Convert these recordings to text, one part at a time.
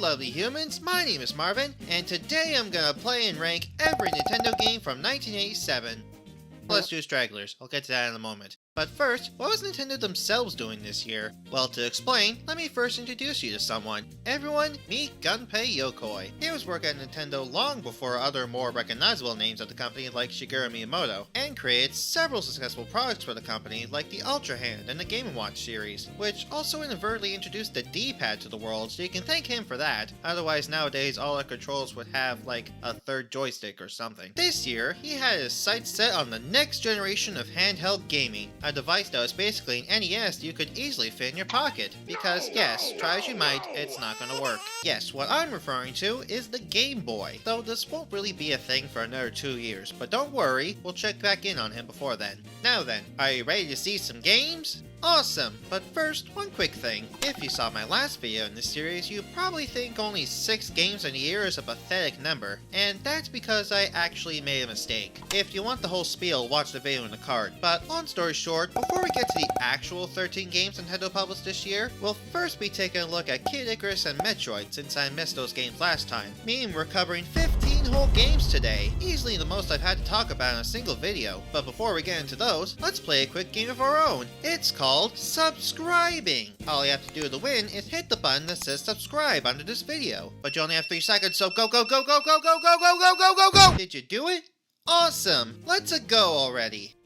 lovely humans, my name is Marvin, and today I'm gonna play and rank every Nintendo game from 1987. Let's do stragglers, I'll get to that in a moment. But first, what was Nintendo themselves doing this year? Well, to explain, let me first introduce you to someone. Everyone, meet Gunpei Yokoi. He was working at Nintendo long before other more recognizable names of the company like Shigeru Miyamoto, and created several successful products for the company like the Ultra Hand and the Game & Watch series, which also inadvertently introduced the D-pad to the world, so you can thank him for that. Otherwise, nowadays all our controls would have like a third joystick or something. This year, he had his sights set on the next generation of handheld gaming. A device that was basically an NES that you could easily fit in your pocket. Because yes, try as you might, it's not gonna work. Yes, what I'm referring to is the Game Boy. Though this won't really be a thing for another 2 years, but don't worry, we'll check back in on him before then. Now then, are you ready to see some games? Awesome! But first, one quick thing. If you saw my last video in this series, you probably think only 6 games in a year is a pathetic number, and that's because I actually made a mistake. If you want the whole spiel, watch the video in the card. But long story short, before we get to the actual 13 games Nintendo published this year, we'll first be taking a look at Kid Icarus and Metroid since I missed those games last time. Meaning we're covering 15 whole games today, easily the most I've had to talk about in a single video. But before we get into those, let's play a quick game of our own. It's called subscribing. All you have to do to win is hit the button that says subscribe under this video. But you only have 3 seconds, so go, go, go, go, go, go, go, go, go, go, go, go! Did you do it? Awesome! Let's go already.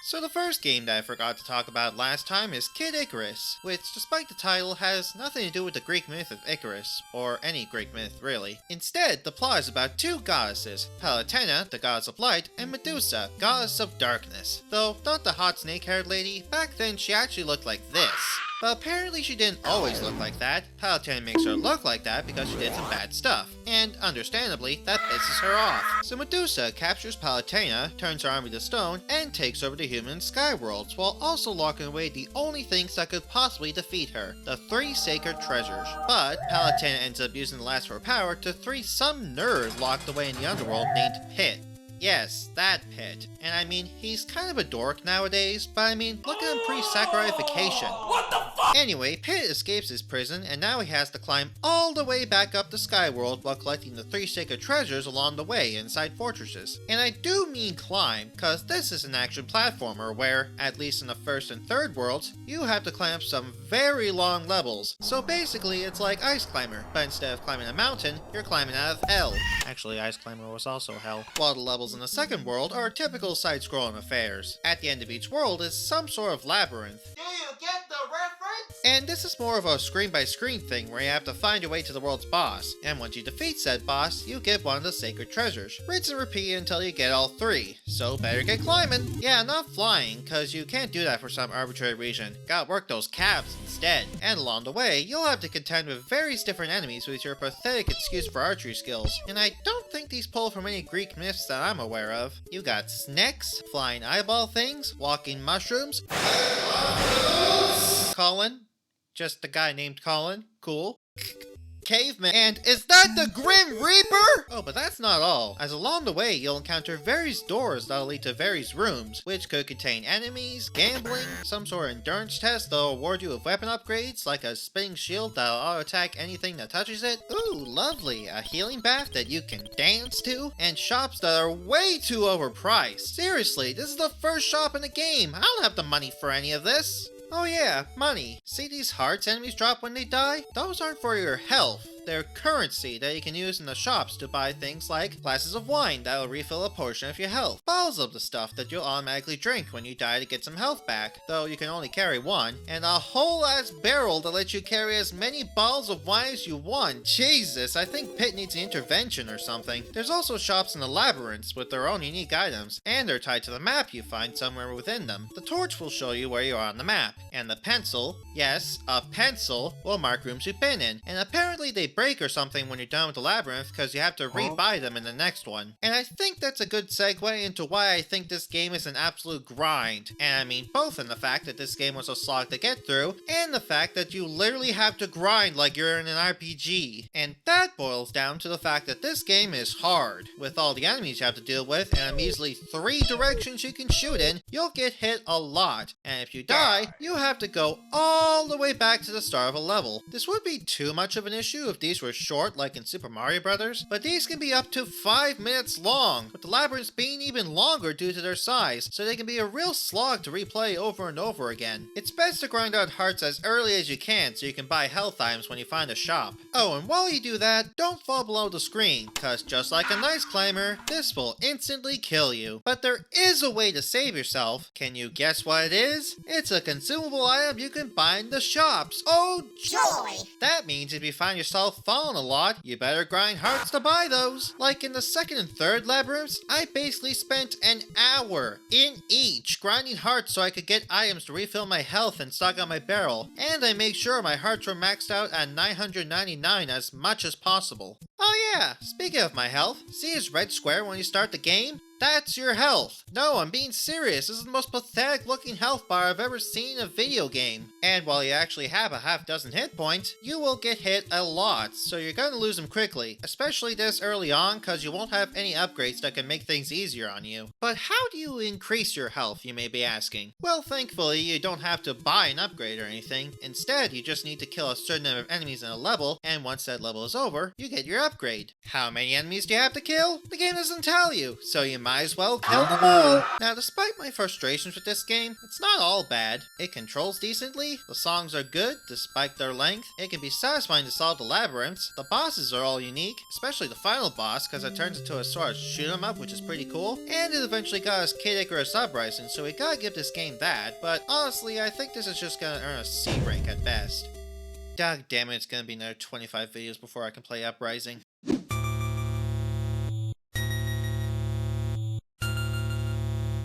So the first game that I forgot to talk about last time is Kid Icarus, which despite the title has nothing to do with the Greek myth of Icarus, or any Greek myth really. Instead, the plot is about 2 goddesses, Palutena, the goddess of light, and Medusa, goddess of darkness. Though not the hot snake-haired lady, back then she actually looked like this. But apparently she didn't always look like that. Palutena makes her look like that because she did some bad stuff. And understandably, that pisses her off. So Medusa captures Palutena, turns her army to stone, and takes over the human sky worlds, while also locking away the only things that could possibly defeat her, the 3 sacred treasures. But Palutena ends up using the last for power to free some nerd locked away in the underworld named Pit. Yes, that Pit. And I mean, he's kind of a dork nowadays, but I mean, look at him pre-saccharification. What the fuck? Anyway, Pit escapes his prison, and now he has to climb all the way back up to Skyworld while collecting the 3 sacred treasures along the way inside fortresses. And I do mean climb, cause this is an action platformer where, at least in the first and third worlds, you have to climb some very long levels. So basically, it's like Ice Climber, but instead of climbing a mountain, you're climbing out of hell. Actually, Ice Climber was also hell. While the levels in the second world are typical side-scrolling affairs. At the end of each world is some sort of labyrinth. Do you get the reference? And this is more of a screen-by-screen thing where you have to find your way to the world's boss. And once you defeat said boss, you get one of the sacred treasures. Rinse and repeat until you get all 3. So better get climbing. Yeah, not flying, cause you can't do that for some arbitrary reason. Gotta work those calves instead. And along the way, you'll have to contend with various different enemies with your pathetic excuse for archery skills. And I don't think these pull from any Greek myths that I'm aware of. You got snakes, flying eyeball things, walking mushrooms. Colin? Just a guy named Colin. Cool. Caveman. And is that the Grim Reaper? Oh, but that's not all. As along the way, you'll encounter various doors that'll lead to various rooms, which could contain enemies, gambling, some sort of endurance test that'll award you with weapon upgrades, like a spinning shield that'll auto-attack anything that touches it. Ooh, lovely. A healing bath that you can dance to, and shops that are way too overpriced. Seriously, this is the first shop in the game. I don't have the money for any of this. Oh yeah, money. See these hearts enemies drop when they die? Those aren't for your health. They're currency that you can use in the shops to buy things like glasses of wine that'll refill a portion of your health, bottles of the stuff that you'll automatically drink when you die to get some health back, though you can only carry 1, and a whole ass barrel to let you carry as many bottles of wine as you want. Jesus, I think Pit needs an intervention or something. There's also shops in the labyrinths with their own unique items, and they're tied to the map you find somewhere within them. The torch will show you where you are on the map, and the pencil, yes, a pencil, will mark rooms you've been in, and apparently they break or something when you're done with the labyrinth because you have to rebuy them in the next one. And I think that's a good segue into why I think this game is an absolute grind. And I mean both in the fact that this game was a slog to get through, and the fact that you literally have to grind like you're in an RPG. And that boils down to the fact that this game is hard. With all the enemies you have to deal with and a measly 3 directions you can shoot in, you'll get hit a lot. And if you die, you have to go all the way back to the start of a level. This would be too much of an issue if these were short like in Super Mario Bros., but these can be up to 5 minutes long, with the labyrinths being even longer due to their size, so they can be a real slog to replay over and over again. It's best to grind out hearts as early as you can so you can buy health items when you find a shop. Oh, and while you do that, don't fall below the screen, cause just like a nice climber, this will instantly kill you. But there is a way to save yourself. Can you guess what it is? It's a consumable item you can buy in the shops. Oh joy! That means if you find yourself falling a lot, you better grind hearts to buy those. Like in the second and third labyrinths, I basically spent an hour in each grinding hearts so I could get items to refill my health and stock out my barrel, and I made sure my hearts were maxed out at 999 as much as possible. Oh yeah, speaking of my health, see this red square when you start the game? That's your health. No, I'm being serious. This is the most pathetic looking health bar I've ever seen in a video game. And while you actually have a half dozen hit points, you will get hit a lot, so you're gonna lose them quickly, especially this early on cause you won't have any upgrades that can make things easier on you. But how do you increase your health, you may be asking? Well, thankfully you don't have to buy an upgrade or anything. Instead, you just need to kill a certain number of enemies in a level, and once that level is over, you get your upgrade. How many enemies do you have to kill? The game doesn't tell you, so you might as well kill them all. Now, despite my frustrations with this game, it's not all bad. It controls decently, the songs are good despite their length, it can be satisfying to solve the labyrinths, the bosses are all unique, especially the final boss because it turns into a sort of shoot 'em up which is pretty cool, and it eventually got us Kid Icarus Uprising, so we gotta give this game that, but honestly I think this is just gonna earn a C rank at best. God damn it, it's gonna be another 25 videos before I can play Uprising.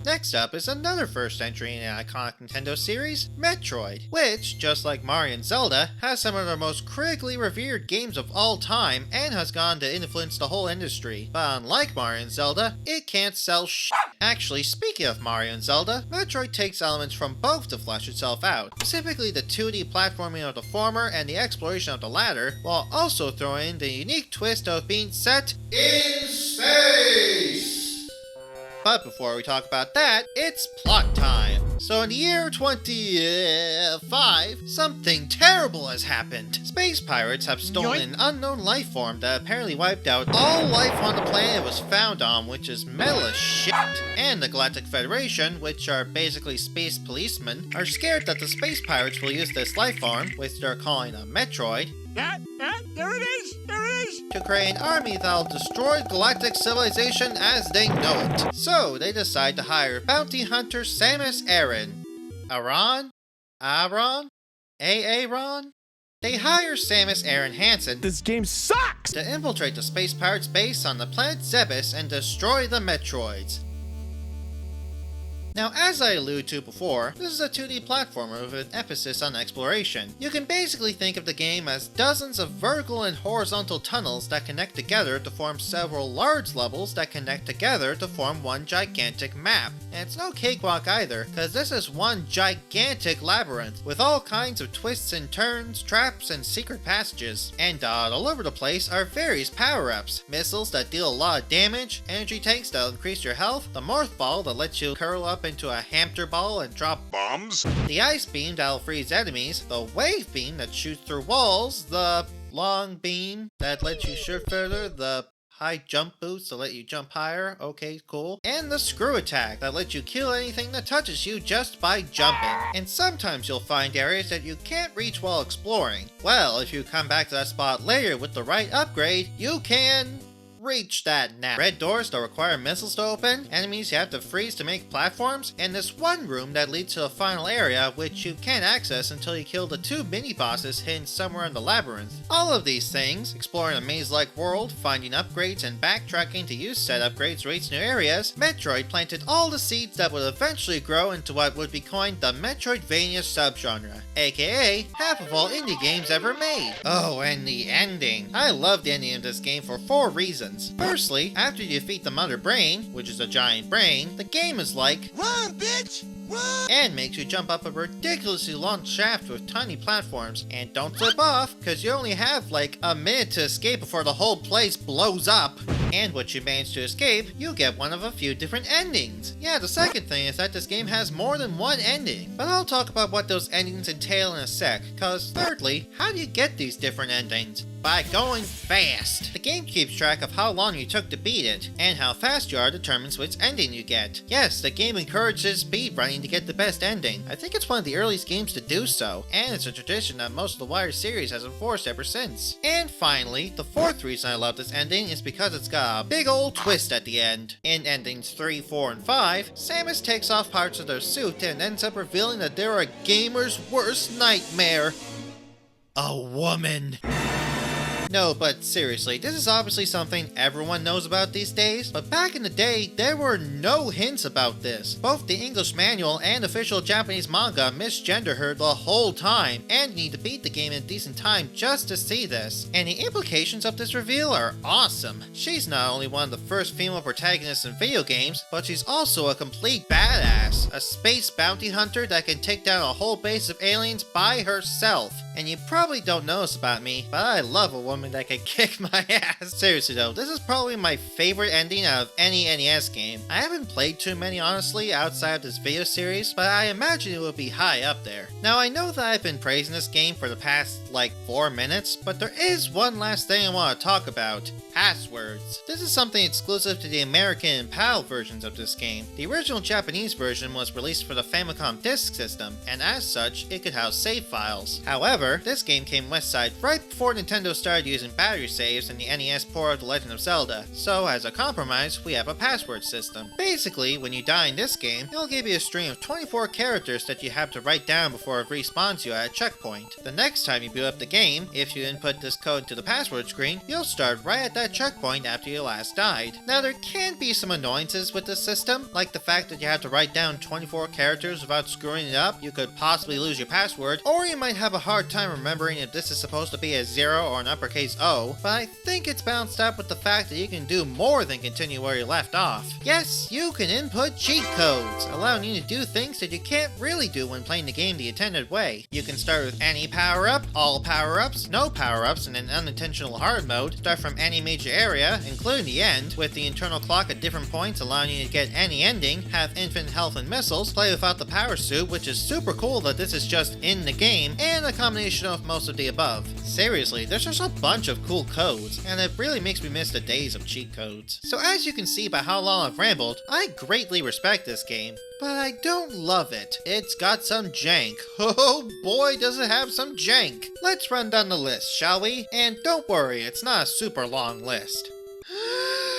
Next up is another first entry in an iconic Nintendo series, Metroid, which, just like Mario and Zelda, has some of the most critically revered games of all time and has gone to influence the whole industry. But unlike Mario and Zelda, it can't sell shit. Actually, speaking of Mario and Zelda, Metroid takes elements from both to flesh itself out, specifically the 2D platforming of the former and the exploration of the latter, while also throwing in the unique twist of being set in space. But before we talk about that, it's plot time. So in the year 25, something terrible has happened. Space pirates have stolen an unknown life form that apparently wiped out all life on the planet it was found on, which is metal as shit. And the Galactic Federation, which are basically space policemen, are scared that the space pirates will use this life form, which they're calling a Metroid, There it is! There it is! to create an army that'll destroy galactic civilization as they know it. So they decide to hire bounty hunter Samus Aran. Aaron? They hire Samus Aran Hansen This game sucks! to infiltrate the space pirates base on the planet Zebes and destroy the Metroids. Now, as I alluded to before, this is a 2D platformer with an emphasis on exploration. You can basically think of the game as dozens of vertical and horizontal tunnels that connect together to form several large levels that connect together to form one gigantic map. And it's no cakewalk either, because this is one gigantic labyrinth with all kinds of twists and turns, traps, and secret passages. And all over the place are various power-ups, missiles that deal a lot of damage, energy tanks that'll increase your health, the morph ball that lets you curl up into a hamster ball and drop bombs, the ice beam that'll freeze enemies, the wave beam that shoots through walls, the long beam that lets you shoot further, the high jump boost to let you jump higher, okay, cool, and the screw attack that lets you kill anything that touches you just by jumping. And sometimes you'll find areas that you can't reach while exploring. Well, if you come back to that spot later with the right upgrade, you can reach that now. Red doors that require missiles to open, enemies you have to freeze to make platforms, and this one room that leads to a final area which you can't access until you kill the 2 mini-bosses hidden somewhere in the labyrinth. All of these things, exploring a maze-like world, finding upgrades, and backtracking to use said upgrades to reach new areas, Metroid planted all the seeds that would eventually grow into what would be coined the Metroidvania subgenre, aka half of all indie games ever made. Oh, and the ending. I love the ending of this game for 4 reasons. Firstly, after you defeat the Mother Brain, which is a giant brain, the game is like, Run, bitch! Run! and makes you jump up a ridiculously long shaft with tiny platforms. And don't slip off, cause you only have like a minute to escape before the whole place blows up. And once you manage to escape, you get one of a few different endings. Yeah, the second thing is that this game has more than one ending, but I'll talk about what those endings entail in a sec, cause thirdly, how do you get these different endings? By going fast. The game keeps track of how long you took to beat it, and how fast you are determines which ending you get. Yes, the game encourages speedrunning to get the best ending. I think it's one of the earliest games to do so, and it's a tradition that most of the wider series has enforced ever since. And finally, the fourth reason I love this ending is because it's got a big old twist at the end. In endings 3, 4, and 5, Samus takes off parts of their suit and ends up revealing that they're a gamer's worst nightmare. A woman. No, but seriously, this is obviously something everyone knows about these days, but back in the day, there were no hints about this. Both the English manual and official Japanese manga misgender her the whole time, and you need to beat the game in a decent time just to see this. And the implications of this reveal are awesome. She's not only one of the first female protagonists in video games, but she's also a complete badass. A space bounty hunter that can take down a whole base of aliens by herself. And you probably don't know this about me, but I love a woman that can kick my ass. Seriously though, this is probably my favorite ending out of any NES game. I haven't played too many honestly outside of this video series, but I imagine it will be high up there. Now I know that I've been praising this game for the past like 4 minutes, but there is one last thing I want to talk about. Passwords. This is something exclusive to the American and PAL versions of this game. The original Japanese version was released for the Famicom disk system, and as such, it could house save files. However, this game came Westside right before Nintendo started using battery saves in the NES port of The Legend of Zelda, so as a compromise, we have a password system. Basically, when you die in this game, it'll give you a string of 24 characters that you have to write down before it respawns you at a checkpoint. The next time you boot up the game, if you input this code to the password screen, you'll start right at that checkpoint after you last died. Now there can be some annoyances with this system, like the fact that you have to write down 24 characters without screwing it up. You could possibly lose your password, or you might have a hard time remembering if this is supposed to be a 0 or an uppercase O, but I think it's balanced out with the fact that you can do more than continue where you left off. Yes, you can input cheat codes, allowing you to do things that you can't really do when playing the game the intended way. You can start with any power-up, all power-ups, no power-ups in an unintentional hard mode, start from any major area, including the end, with the internal clock at different points allowing you to get any ending, have infinite health and missiles, play without the power suit, which is super cool that this is just in the game, and a combination of most of the above. Seriously, there's just a bunch of cool codes, and it really makes me miss the days of cheat codes. So as you can see by how long I've rambled, I greatly respect this game, but I don't love it. It's got some jank. Oh boy, does it have some jank. Let's run down the list, shall we? And don't worry, it's not a super long list.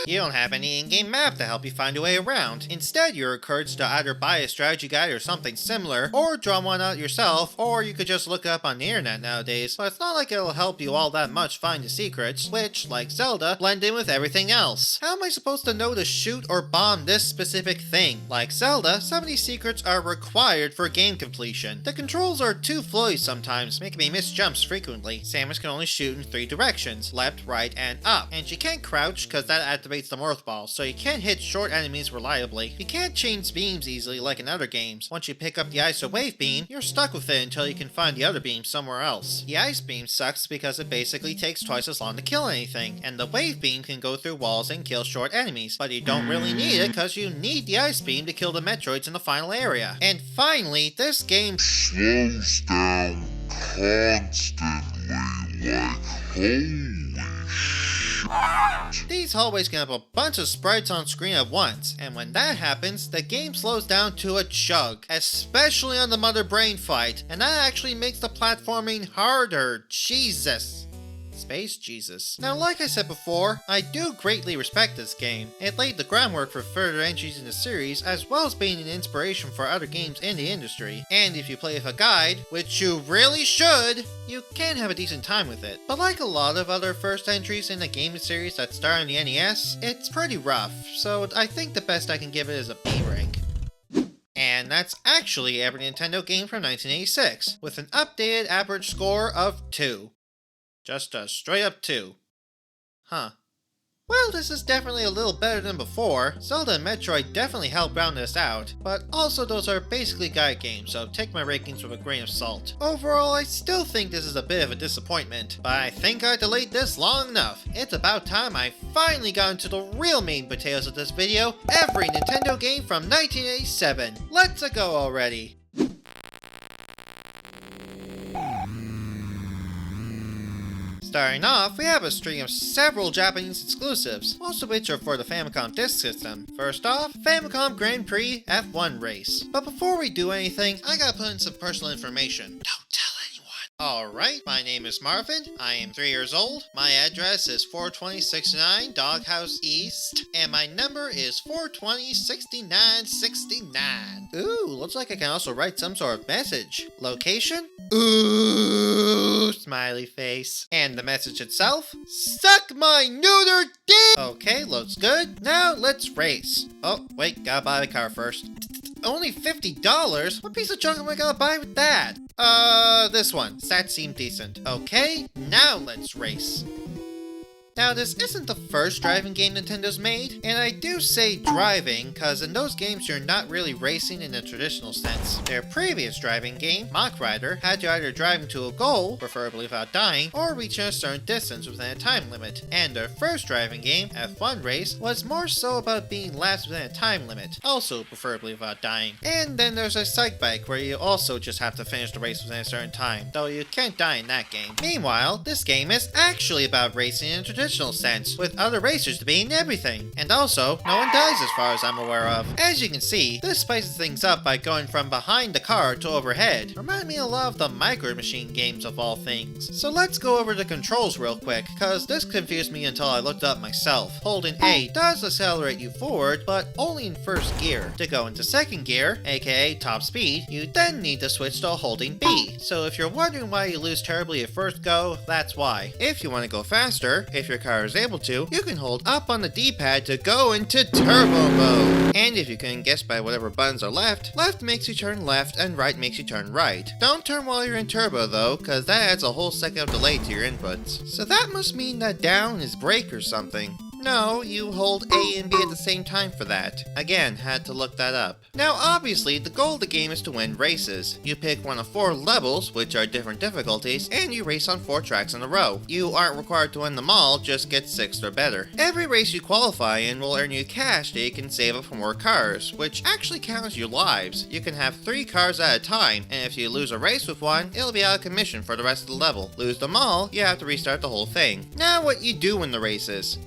You don't have any in-game map to help you find your way around. Instead, you're encouraged to either buy a strategy guide or something similar, or draw one out yourself, or you could just look it up on the internet nowadays, but it's not like it'll help you all that much find the secrets, which, like Zelda, blend in with everything else. How am I supposed to know to shoot or bomb this specific thing? Like Zelda, some of these secrets are required for game completion. The controls are too floaty sometimes, making me miss jumps frequently. Samus can only shoot in 3 directions, left, right, and up, and she can't crouch because that activates the Morph Ball, so you can't hit short enemies reliably. You can't change beams easily like in other games. Once you pick up the ice or wave beam, you're stuck with it until you can find the other beam somewhere else. The ice beam sucks because it basically takes twice as long to kill anything, and the wave beam can go through walls and kill short enemies, but you don't really need it because you need the ice beam to kill the Metroids in the final area. And finally, this game slows down constantly, like holy shit. These hallways can have a bunch of sprites on screen at once, and when that happens, the game slows down to a chug, especially on the Mother Brain fight, and that actually makes the platforming harder. Jesus. Space Jesus. Now, like I said before, I do greatly respect this game. It laid the groundwork for further entries in the series, as well as being an inspiration for other games in the industry. And if you play with a guide, which you really should, you can have a decent time with it. But like a lot of other first entries in the gaming series that start on the NES, it's pretty rough, so I think the best I can give it is a B rank. And that's actually every Nintendo game from 1986, with an updated average score of 2. Just a straight up 2. Huh. Well, this is definitely a little better than before. Zelda and Metroid definitely help round this out, but also those are basically guide games, so take my rankings with a grain of salt. Overall, I still think this is a bit of a disappointment, but I think I delayed this long enough. It's about time I finally got into the real meat and potatoes of this video, every Nintendo game from 1987. Let's go already. Starting off, we have a string of several Japanese exclusives, most of which are for the Famicom disk system. First off, Famicom Grand Prix F1 Race. But before we do anything, I gotta put in some personal information. Don't tell anyone. Alright, my name is Marvin, I am 3 years old, my address is 42069 Doghouse East, and my number is 4206969. Ooh, looks like I can also write some sort of message. Location? Ooh, smiley face. And the message itself? Suck my neuter dick! Okay, looks good. Now let's race. Oh, wait, gotta buy the car first. Only $50? What piece of junk am I gonna buy with that? This one. That seemed decent. Okay, now let's race. Now, this isn't the first driving game Nintendo's made, and I do say driving, cause in those games you're not really racing in the traditional sense. Their previous driving game, Mach Rider, had you either driving to a goal, preferably without dying, or reaching a certain distance within a time limit. And their first driving game, F1 Race, was more so about being laps within a time limit, also preferably without dying. And then there's a Psych Bike, where you also just have to finish the race within a certain time, though you can't die in that game. Meanwhile, this game is actually about racing in a traditional sense, with other racers being everything. And also, no one dies as far as I'm aware of. As you can see, this spices things up by going from behind the car to overhead. Remind me a lot of the Micro Machine games of all things. So let's go over the controls real quick, cause this confused me until I looked up myself. Holding A does accelerate you forward, but only in first gear. To go into second gear, aka top speed, you then need to switch to holding B. So if you're wondering why you lose terribly at first go, that's why. If you want to go faster, if your car is able to, you can hold up on the D-pad to go into turbo mode. And if you couldn't guess by whatever buttons are left, left makes you turn left and right makes you turn right. Don't turn while you're in turbo though, cause that adds a whole second of delay to your inputs. So that must mean that down is brake or something. No, you hold A and B at the same time for that. Again, had to look that up. Now obviously, the goal of the game is to win races. You pick one of 4 levels, which are different difficulties, and you race on 4 tracks in a row. You aren't required to win them all, just get 6th or better. Every race you qualify in will earn you cash that you can save up for more cars, which actually counts your lives. You can have 3 cars at a time, and if you lose a race with one, it'll be out of commission for the rest of the level. Lose them all, you have to restart the whole thing. Now what you do in the races.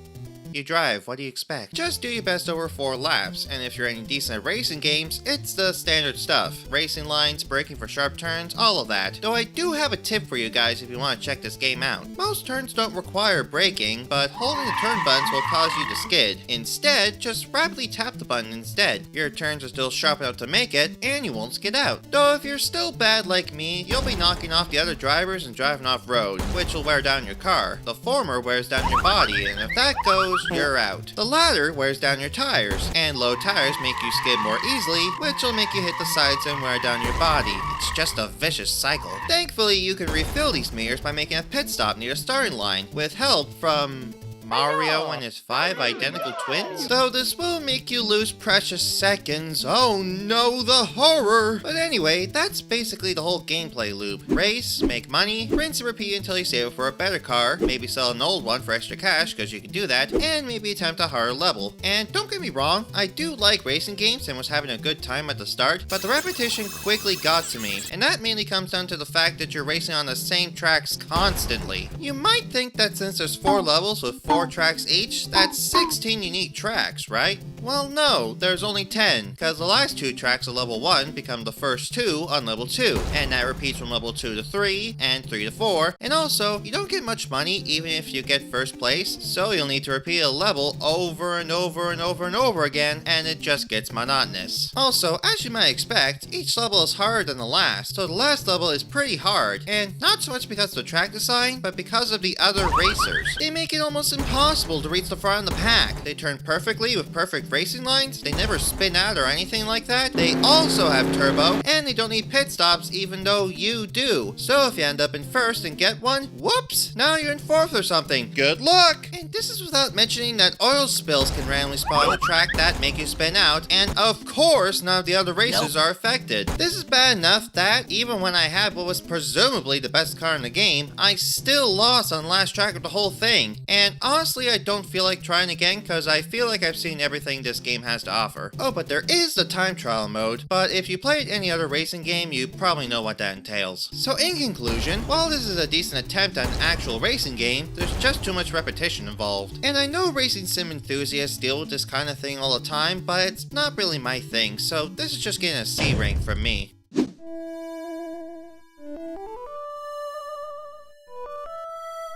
You drive, what do you expect? Just do your best over 4 laps, and if you're any decent at racing games, it's the standard stuff. Racing lines, braking for sharp turns, all of that. Though I do have a tip for you guys if you want to check this game out. Most turns don't require braking, but holding the turn buttons will cause you to skid. Instead, just rapidly tap the button instead. Your turns are still sharp enough to make it, and you won't skid out. Though if you're still bad like me, you'll be knocking off the other drivers and driving off road, which will wear down your car. The former wears down your body, and if that goes, you're out. The latter wears down your tires, and low tires make you skid more easily, which will make you hit the sides and wear down your body. It's just a vicious cycle. Thankfully, you can refill these meters by making a pit stop near the starting line, with help from Mario and his 5 identical twins? Though this will make you lose precious seconds. Oh no, the horror! But anyway, that's basically the whole gameplay loop. Race, make money, rinse and repeat until you save for a better car, maybe sell an old one for extra cash because you can do that, and maybe attempt a harder level. And don't get me wrong, I do like racing games and was having a good time at the start, but the repetition quickly got to me, and that mainly comes down to the fact that you're racing on the same tracks constantly. You might think that since there's 4 levels with 4 tracks each, that's 16 unique tracks, right? Well, no, there's only 10, because the last 2 tracks of level 1 become the first 2 on level 2, and that repeats from level 2 to 3, and 3 to 4, and also, you don't get much money even if you get first place, so you'll need to repeat a level over and over and over and over again, and it just gets monotonous. Also, as you might expect, each level is harder than the last, so the last level is pretty hard, and not so much because of the track design, but because of the other racers. They make it almost impossible to reach the front of the pack. They turn perfectly with perfect racing lines, they never spin out or anything like that, they also have turbo, and they don't need pit stops even though you do. So if you end up in first and get one, whoops, now you're in fourth or something. Good luck! And this is without mentioning that oil spills can randomly spawn on a track that make you spin out, and of course none of the other racers are affected. This is bad enough that even when I had what was presumably the best car in the game, I still lost on the last track of the whole thing. And honestly, I don't feel like trying again because I feel like I've seen everything this game has to offer. Oh, but there is the time trial mode, but if you played any other racing game, you probably know what that entails. So in conclusion, while this is a decent attempt at an actual racing game, there's just too much repetition involved. And I know racing sim enthusiasts deal with this kind of thing all the time, but it's not really my thing, so this is just getting a C rank from me.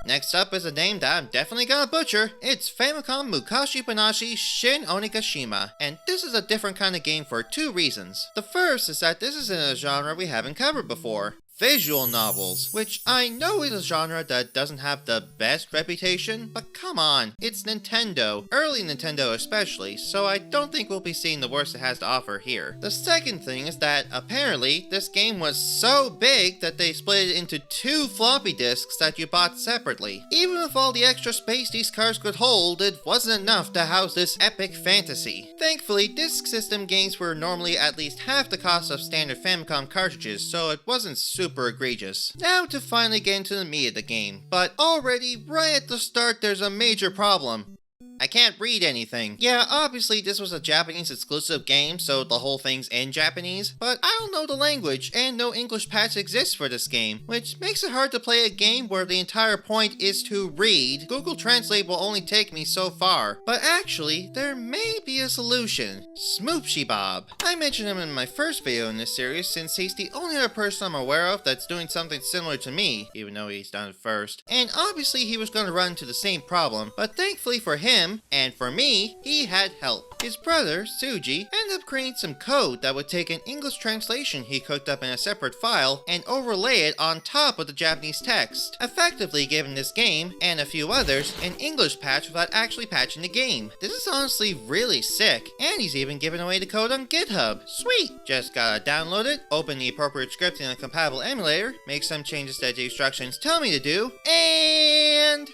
Next up is a name that I'm definitely gonna butcher. It's Famicom Mukashi Banashi Shin Onigashima, and this is a different kind of game for 2 reasons. The first is that this is in a genre we haven't covered before. Visual novels, which I know is a genre that doesn't have the best reputation, but come on, it's Nintendo, early Nintendo especially, so I don't think we'll be seeing the worst it has to offer here. The second thing is that apparently this game was so big that they split it into 2 floppy disks that you bought separately. Even with all the extra space these cards could hold, it wasn't enough to house this epic fantasy. Thankfully, disk system games were normally at least half the cost of standard Famicom cartridges, so it wasn't super egregious. Now to finally get into the meat of the game, but already right at the start there's a major problem. I can't read anything. Yeah, obviously this was a Japanese exclusive game, so the whole thing's in Japanese, but I don't know the language, and no English patch exists for this game, which makes it hard to play a game where the entire point is to read. Google Translate will only take me so far, but actually, there may be a solution. Smoopshy Bob. I mentioned him in my first video in this series since he's the only other person I'm aware of that's doing something similar to me, even though he's done it first. And obviously he was going to run into the same problem, but thankfully for him, and for me, he had help. His brother, Suji, ended up creating some code that would take an English translation he cooked up in a separate file and overlay it on top of the Japanese text, effectively giving this game, and a few others, an English patch without actually patching the game. This is honestly really sick, and he's even giving away the code on GitHub. Sweet! Just gotta download it, open the appropriate script in a compatible emulator, make some changes that the instructions tell me to do, and...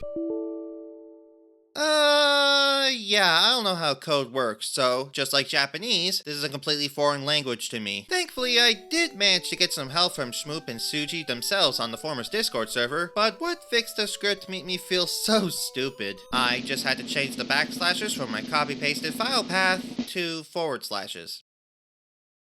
yeah, I don't know how code works, so, just like Japanese, this is a completely foreign language to me. Thankfully, I did manage to get some help from Shmoop and Suji themselves on the former's Discord server, but what fixed the script made me feel so stupid. I just had to change the backslashes from my copy-pasted file path to forward slashes.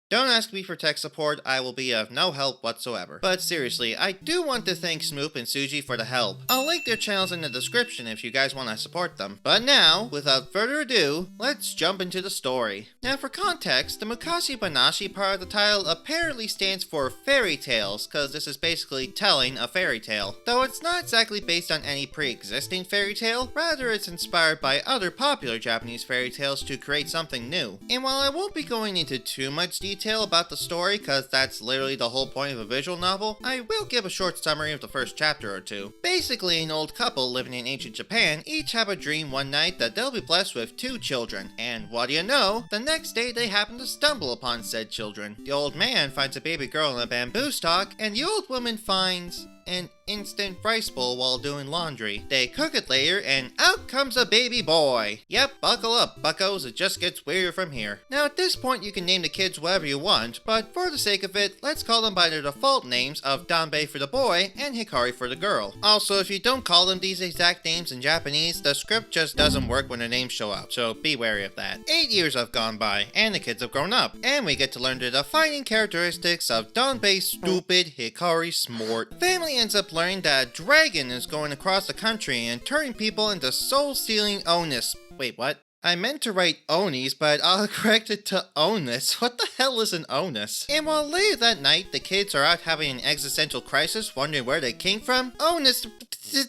Don't ask me for tech support, I will be of no help whatsoever. But seriously, I do want to thank Smoop and Suji for the help. I'll link their channels in the description if you guys want to support them. But now, without further ado, let's jump into the story. Now for context, the Mukashi Banashi part of the title apparently stands for fairy tales, cause this is basically telling a fairy tale. Though it's not exactly based on any pre-existing fairy tale, rather it's inspired by other popular Japanese fairy tales to create something new. And while I won't be going into too much detail about the story, cause that's literally the whole point of a visual novel, I will give a short summary of the first chapter or two. Basically, an old couple living in ancient Japan each have a dream one night that they'll be blessed with 2 children, and what do you know, the next day they happen to stumble upon said children. The old man finds a baby girl in a bamboo stalk, and the old woman finds an instant rice bowl while doing laundry. They cook it later, and out comes a baby boy. Yep, buckle up, buckos, it just gets weirder from here. Now at this point you can name the kids whatever you want, but for the sake of it, let's call them by their default names of Danbei for the boy and Hikari for the girl. Also, if you don't call them these exact names in Japanese, the script just doesn't work when their names show up, so be wary of that. 8 years have gone by, and the kids have grown up, and we get to learn the defining characteristics of Danbei's stupid, Hikari smart. Family ends up learning that a dragon is going across the country and turning people into soul-stealing onus. Wait, what? I meant to write Onis, but I'll correct it to Onus. What the hell is an Onus? And while later that night, the kids are out having an existential crisis, wondering where they came from, Onus...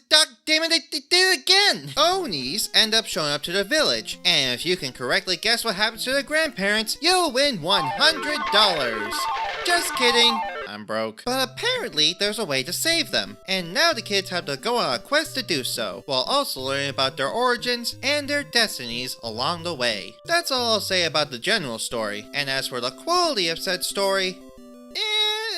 Doc, damn it, they did it again! Onis end up showing up to the village, and if you can correctly guess what happens to their grandparents, you'll win $100! Just kidding. I'm broke. But apparently, there's a way to save them. And now the kids have to go on a quest to do so, while also learning about their origins and their destinies along the way. That's all I'll say about the general story. And as for the quality of said story,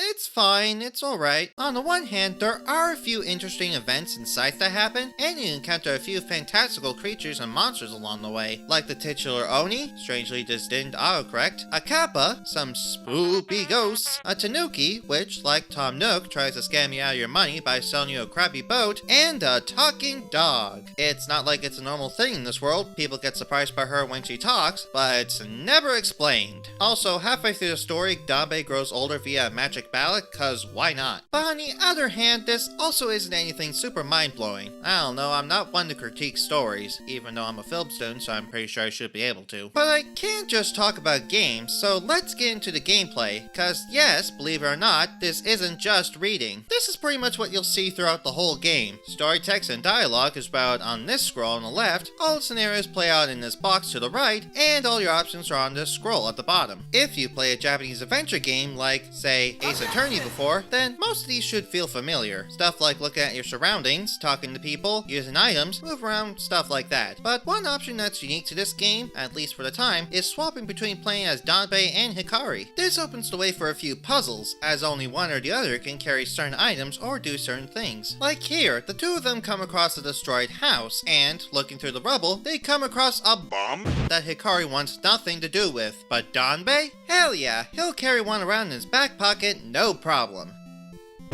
it's fine, it's alright. On the one hand, there are a few interesting events and sights that happen, and you encounter a few fantastical creatures and monsters along the way, like the titular Oni, strangely this didn't autocorrect, a Kappa, some spoopy ghosts, a Tanuki, which, like Tom Nook, tries to scam you out of your money by selling you a crappy boat, and a talking dog. It's not like it's a normal thing in this world, people get surprised by her when she talks, but it's never explained. Also, halfway through the story, Danbei grows older via a magic ballot, cause why not? But on the other hand, this also isn't anything super mind-blowing. I don't know, I'm not one to critique stories, even though I'm a film student, so I'm pretty sure I should be able to. But I can't just talk about games, so let's get into the gameplay, cause yes, believe it or not, this isn't just reading. This is pretty much what you'll see throughout the whole game. Story text and dialogue is spread on this scroll on the left, all the scenarios play out in this box to the right, and all your options are on this scroll at the bottom. If you play a Japanese adventure game like, say, Ace Attorney before, then most of these should feel familiar. Stuff like looking at your surroundings, talking to people, using items, move around, stuff like that. But one option that's unique to this game, at least for the time, is swapping between playing as Danbei and Hikari. This opens the way for a few puzzles, as only one or the other can carry certain items or do certain things. Like here, the two of them come across a destroyed house, and, looking through the rubble, they come across a bomb that Hikari wants nothing to do with. But Danbei? Hell yeah, he'll carry one around in his back pocket, no problem.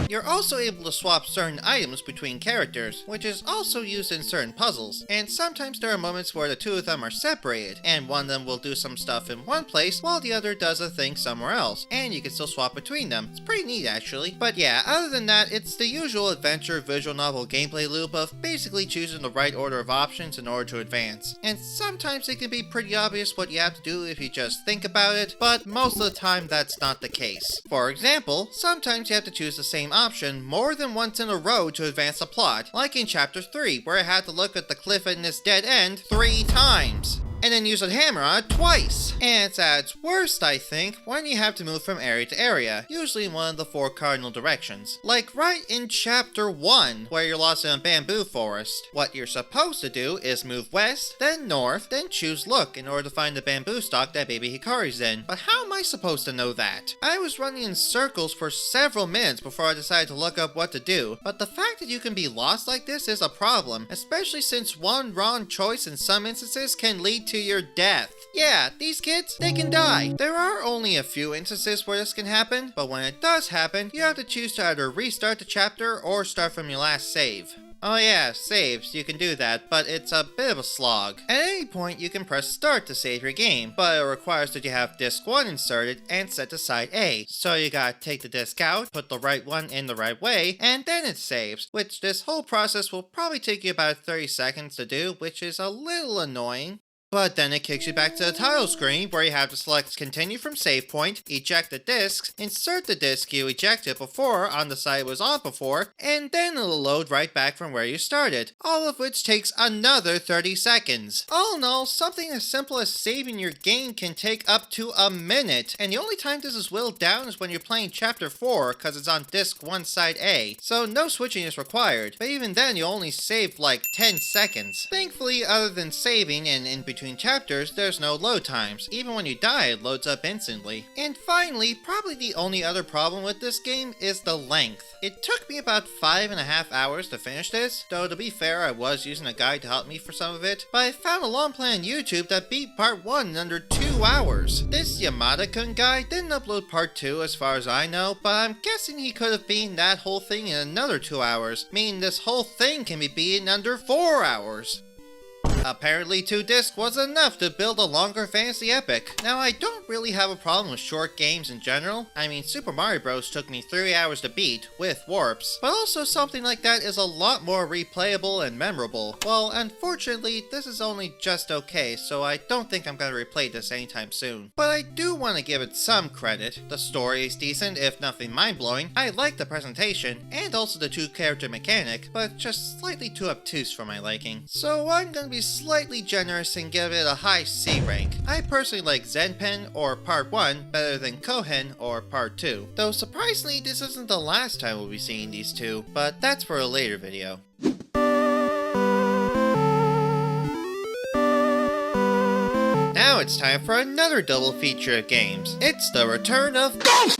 You're also able to swap certain items between characters, which is also used in certain puzzles, and sometimes there are moments where the two of them are separated, and one of them will do some stuff in one place while the other does a thing somewhere else, and you can still swap between them. It's pretty neat actually. But yeah, other than that, it's the usual adventure visual novel gameplay loop of basically choosing the right order of options in order to advance. And sometimes it can be pretty obvious what you have to do if you just think about it, but most of the time that's not the case. For example, sometimes you have to choose the same option more than once in a row to advance the plot, like in Chapter 3, where I had to look at the cliff in this dead end 3 times, and then use a hammer on it twice. And it's at its worst, I think, when you have to move from area to area, usually in one of the 4 cardinal directions. Like right in Chapter 1, where you're lost in a bamboo forest. What you're supposed to do is move west, then north, then choose look in order to find the bamboo stalk that baby Hikari's in. But how am I supposed to know that? I was running in circles for several minutes before I decided to look up what to do, but the fact that you can be lost like this is a problem, especially since one wrong choice in some instances can lead to your death. Yeah, these kids, they can die. There are only a few instances where this can happen, but when it does happen, you have to choose to either restart the chapter or start from your last save. Oh yeah, saves, you can do that, but it's a bit of a slog. At any point, you can press start to save your game, but it requires that you have disc 1 inserted and set to side A. So you gotta take the disc out, put the right one in the right way, and then it saves, which this whole process will probably take you about 30 seconds to do, which is a little annoying. But then it kicks you back to the title screen where you have to select continue from save point, eject the discs, insert the disc you ejected before on the side it was on before, and then it'll load right back from where you started, all of which takes another 30 seconds. All in all, something as simple as saving your game can take up to a minute, and the only time this is whittled down is when you're playing Chapter 4 because it's on disc 1 side A, so no switching is required, but even then you only save like 10 seconds. Thankfully, other than saving and in between chapters, there's no load times. Even when you die, it loads up instantly. And finally, probably the only other problem with this game is the length. It took me about 5.5 hours to finish this, though to be fair, I was using a guide to help me for some of it, but I found a long play on YouTube that beat part 1 in under 2 hours. This Yamada-kun guy didn't upload part 2 as far as I know, but I'm guessing he could have beaten that whole thing in another 2 hours, meaning this whole thing can be beaten in under 4 hours. Apparently 2 discs was enough to build a longer fantasy epic. Now I don't really have a problem with short games in general. I mean, Super Mario Bros. Took me 3 hours to beat, with warps. But also something like that is a lot more replayable and memorable. Well, unfortunately, this is only just okay, so I don't think I'm gonna replay this anytime soon. But I do want to give it some credit. The story is decent, if nothing mind-blowing. I like the presentation, and also the 2-character mechanic, but just slightly too obtuse for my liking. So I'm gonna be slightly generous and give it a high C rank. I personally like Zenpen or Part 1 better than Kohen or Part 2. Though surprisingly, this isn't the last time we'll be seeing these two, but that's for a later video. Now it's time for another double feature of games. It's the return of Golf!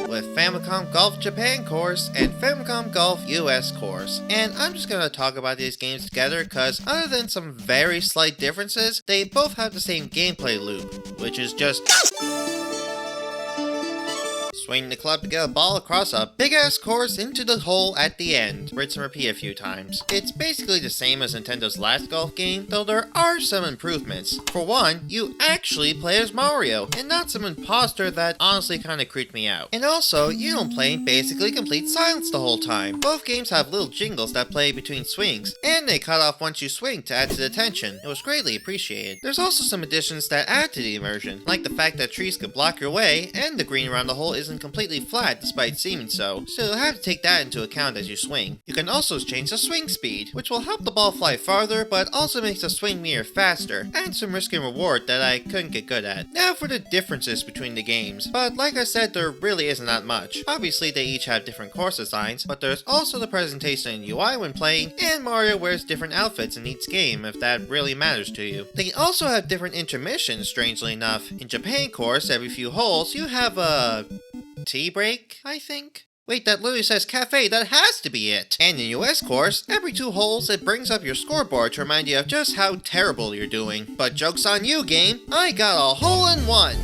With Famicom Golf Japan course and Famicom Golf US course. And I'm just gonna talk about these games together because other than some very slight differences, they both have the same gameplay loop, which is just swing the club to get a ball across a big-ass course into the hole at the end. Rinse and repeat a few times. It's basically the same as Nintendo's last golf game, though there are some improvements. For one, you actually play as Mario, and not some imposter that honestly kinda creeped me out. And also, you don't play in basically complete silence the whole time. Both games have little jingles that play between swings, and they cut off once you swing to add to the tension. It was greatly appreciated. There's also some additions that add to the immersion, like the fact that trees could block your way, and the green around the hole isn't completely flat despite seeming so you'll have to take that into account as you swing. You can also change the swing speed, which will help the ball fly farther but also makes the swing meter faster, and some risk and reward that I couldn't get good at. Now for the differences between the games, but like I said, there really isn't that much. Obviously they each have different course designs, but there's also the presentation and UI when playing, and Mario wears different outfits in each game if that really matters to you. They also have different intermissions, strangely enough. In Japan course, every few holes you have a tea break, I think? Wait, that literally says cafe, that has to be it! And in US course, every 2 holes it brings up your scoreboard to remind you of just how terrible you're doing. But joke's on you, game! I got a hole-in-one!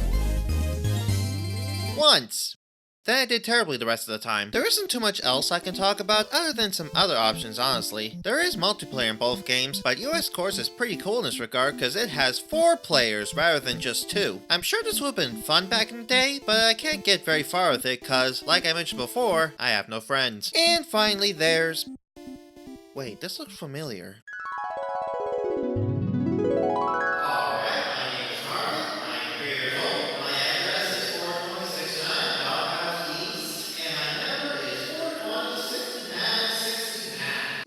Once! Then I did terribly the rest of the time. There isn't too much else I can talk about other than some other options, honestly. There is multiplayer in both games, but US course is pretty cool in this regard because it has 4 players rather than just 2. I'm sure this would have been fun back in the day, but I can't get very far with it because, like I mentioned before, I have no friends. And finally there's... Wait, this looks familiar.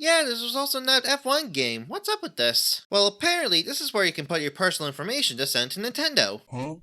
Yeah, this was also in that F1 game. What's up with this? Well, apparently, this is where you can put your personal information to send to Nintendo. Huh?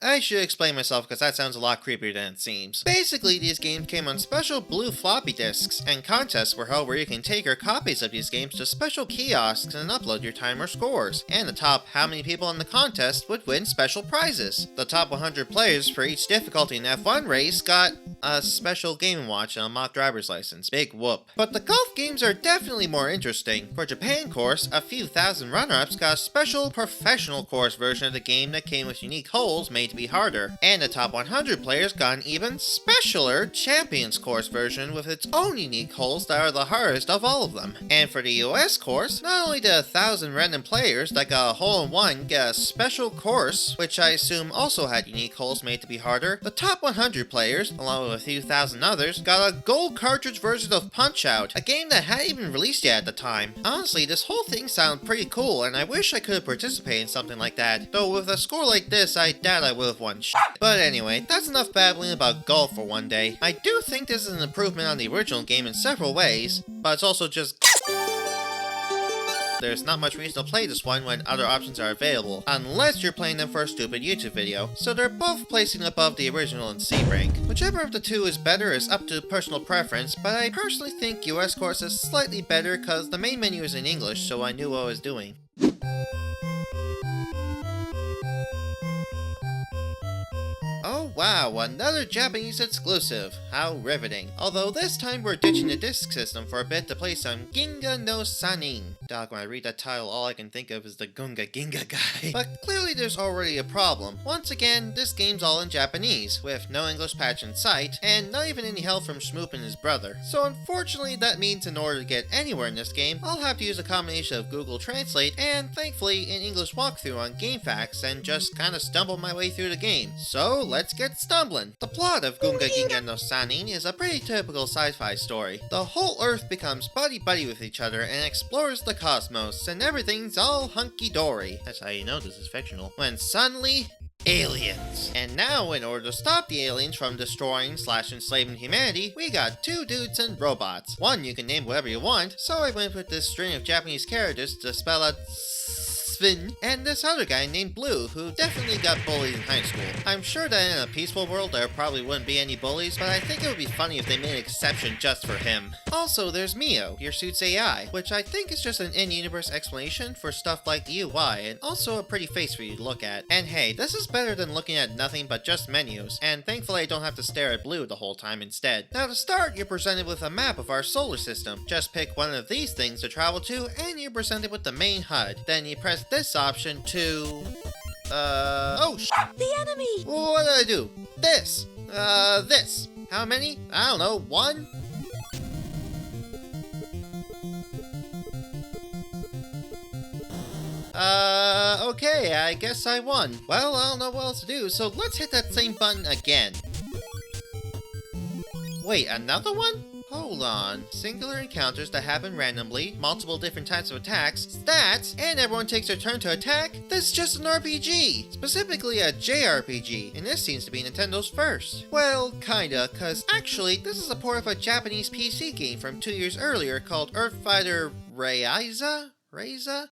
I should explain myself because that sounds a lot creepier than it seems. Basically, these games came on special blue floppy disks, and contests were held where you can take your copies of these games to special kiosks and upload your timer scores. And the top how many people in the contest would win special prizes. The top 100 players for each difficulty in F1 race got a special Game & Watch and a mock driver's license. Big whoop. But the golf games are definitely more interesting. For Japan course, a few thousand runner-ups got a special professional course version of the game that came with unique holes made to be harder, and the top 100 players got an even specialer Champions course version with its own unique holes that are the hardest of all of them. And for the US course, not only did 1,000 random players that got a hole-in-one get a special course, which I assume also had unique holes made to be harder, the top 100 players, along with a few thousand others, got a gold cartridge version of Punch-Out!, a game that hadn't even released yet at the time. Honestly, this whole thing sounded pretty cool, and I wish I could have participated in something like that, though with a score like this, I doubt I would have won shit. But anyway, that's enough babbling about golf for one day. I do think this is an improvement on the original game in several ways, but it's also just... There's not much reason to play this one when other options are available, unless you're playing them for a stupid YouTube video, so they're both placing above the original in C rank. Whichever of the two is better is up to personal preference, but I personally think US course is slightly better because the main menu is in English, so I knew what I was doing. Oh wow, another Japanese exclusive. How riveting. Although this time we're ditching the disc system for a bit to play some Ginga no Sannin. Dog, when I read that title, all I can think of is the Gunga Ginga guy. But clearly there's already a problem. Once again, this game's all in Japanese, with no English patch in sight, and not even any help from Shmoop and his brother. So unfortunately, that means in order to get anywhere in this game, I'll have to use a combination of Google Translate and, thankfully, an English walkthrough on GameFAQs and just kinda stumble my way through the game. So let's get stumbling. The plot of Gunga Ginga no Sannin is a pretty typical sci-fi story. The whole Earth becomes buddy-buddy with each other and explores the cosmos, and everything's all hunky-dory. That's how you know this is fictional. When suddenly, aliens. And now, in order to stop the aliens from destroying / enslaving humanity, we got 2 dudes and robots. One you can name whatever you want, so I went with this string of Japanese characters to spell out Shin, and this other guy named Blue, who definitely got bullied in high school. I'm sure that in a peaceful world there probably wouldn't be any bullies, but I think it would be funny if they made an exception just for him. Also, there's Miho, your suit's AI, which I think is just an in-universe explanation for stuff like the UI, and also a pretty face for you to look at. And hey, this is better than looking at nothing but just menus, and thankfully I don't have to stare at Blue the whole time instead. Now to start, you're presented with a map of our solar system. Just pick one of these things to travel to, and you're presented with the main HUD. Then you press this option to... oh The enemy! what did I do? This! This. How many? I don't know, 1? Okay, I guess I won. Well, I don't know what else to do, so let's hit that same button again. Wait, another one? Hold on. Singular encounters that happen randomly, multiple different types of attacks, stats, and everyone takes their turn to attack? This is just an RPG! Specifically a JRPG, and this seems to be Nintendo's first. Well, kinda, cause actually, this is a port of a Japanese PC game from 2 years earlier called Earthfighter Raiza?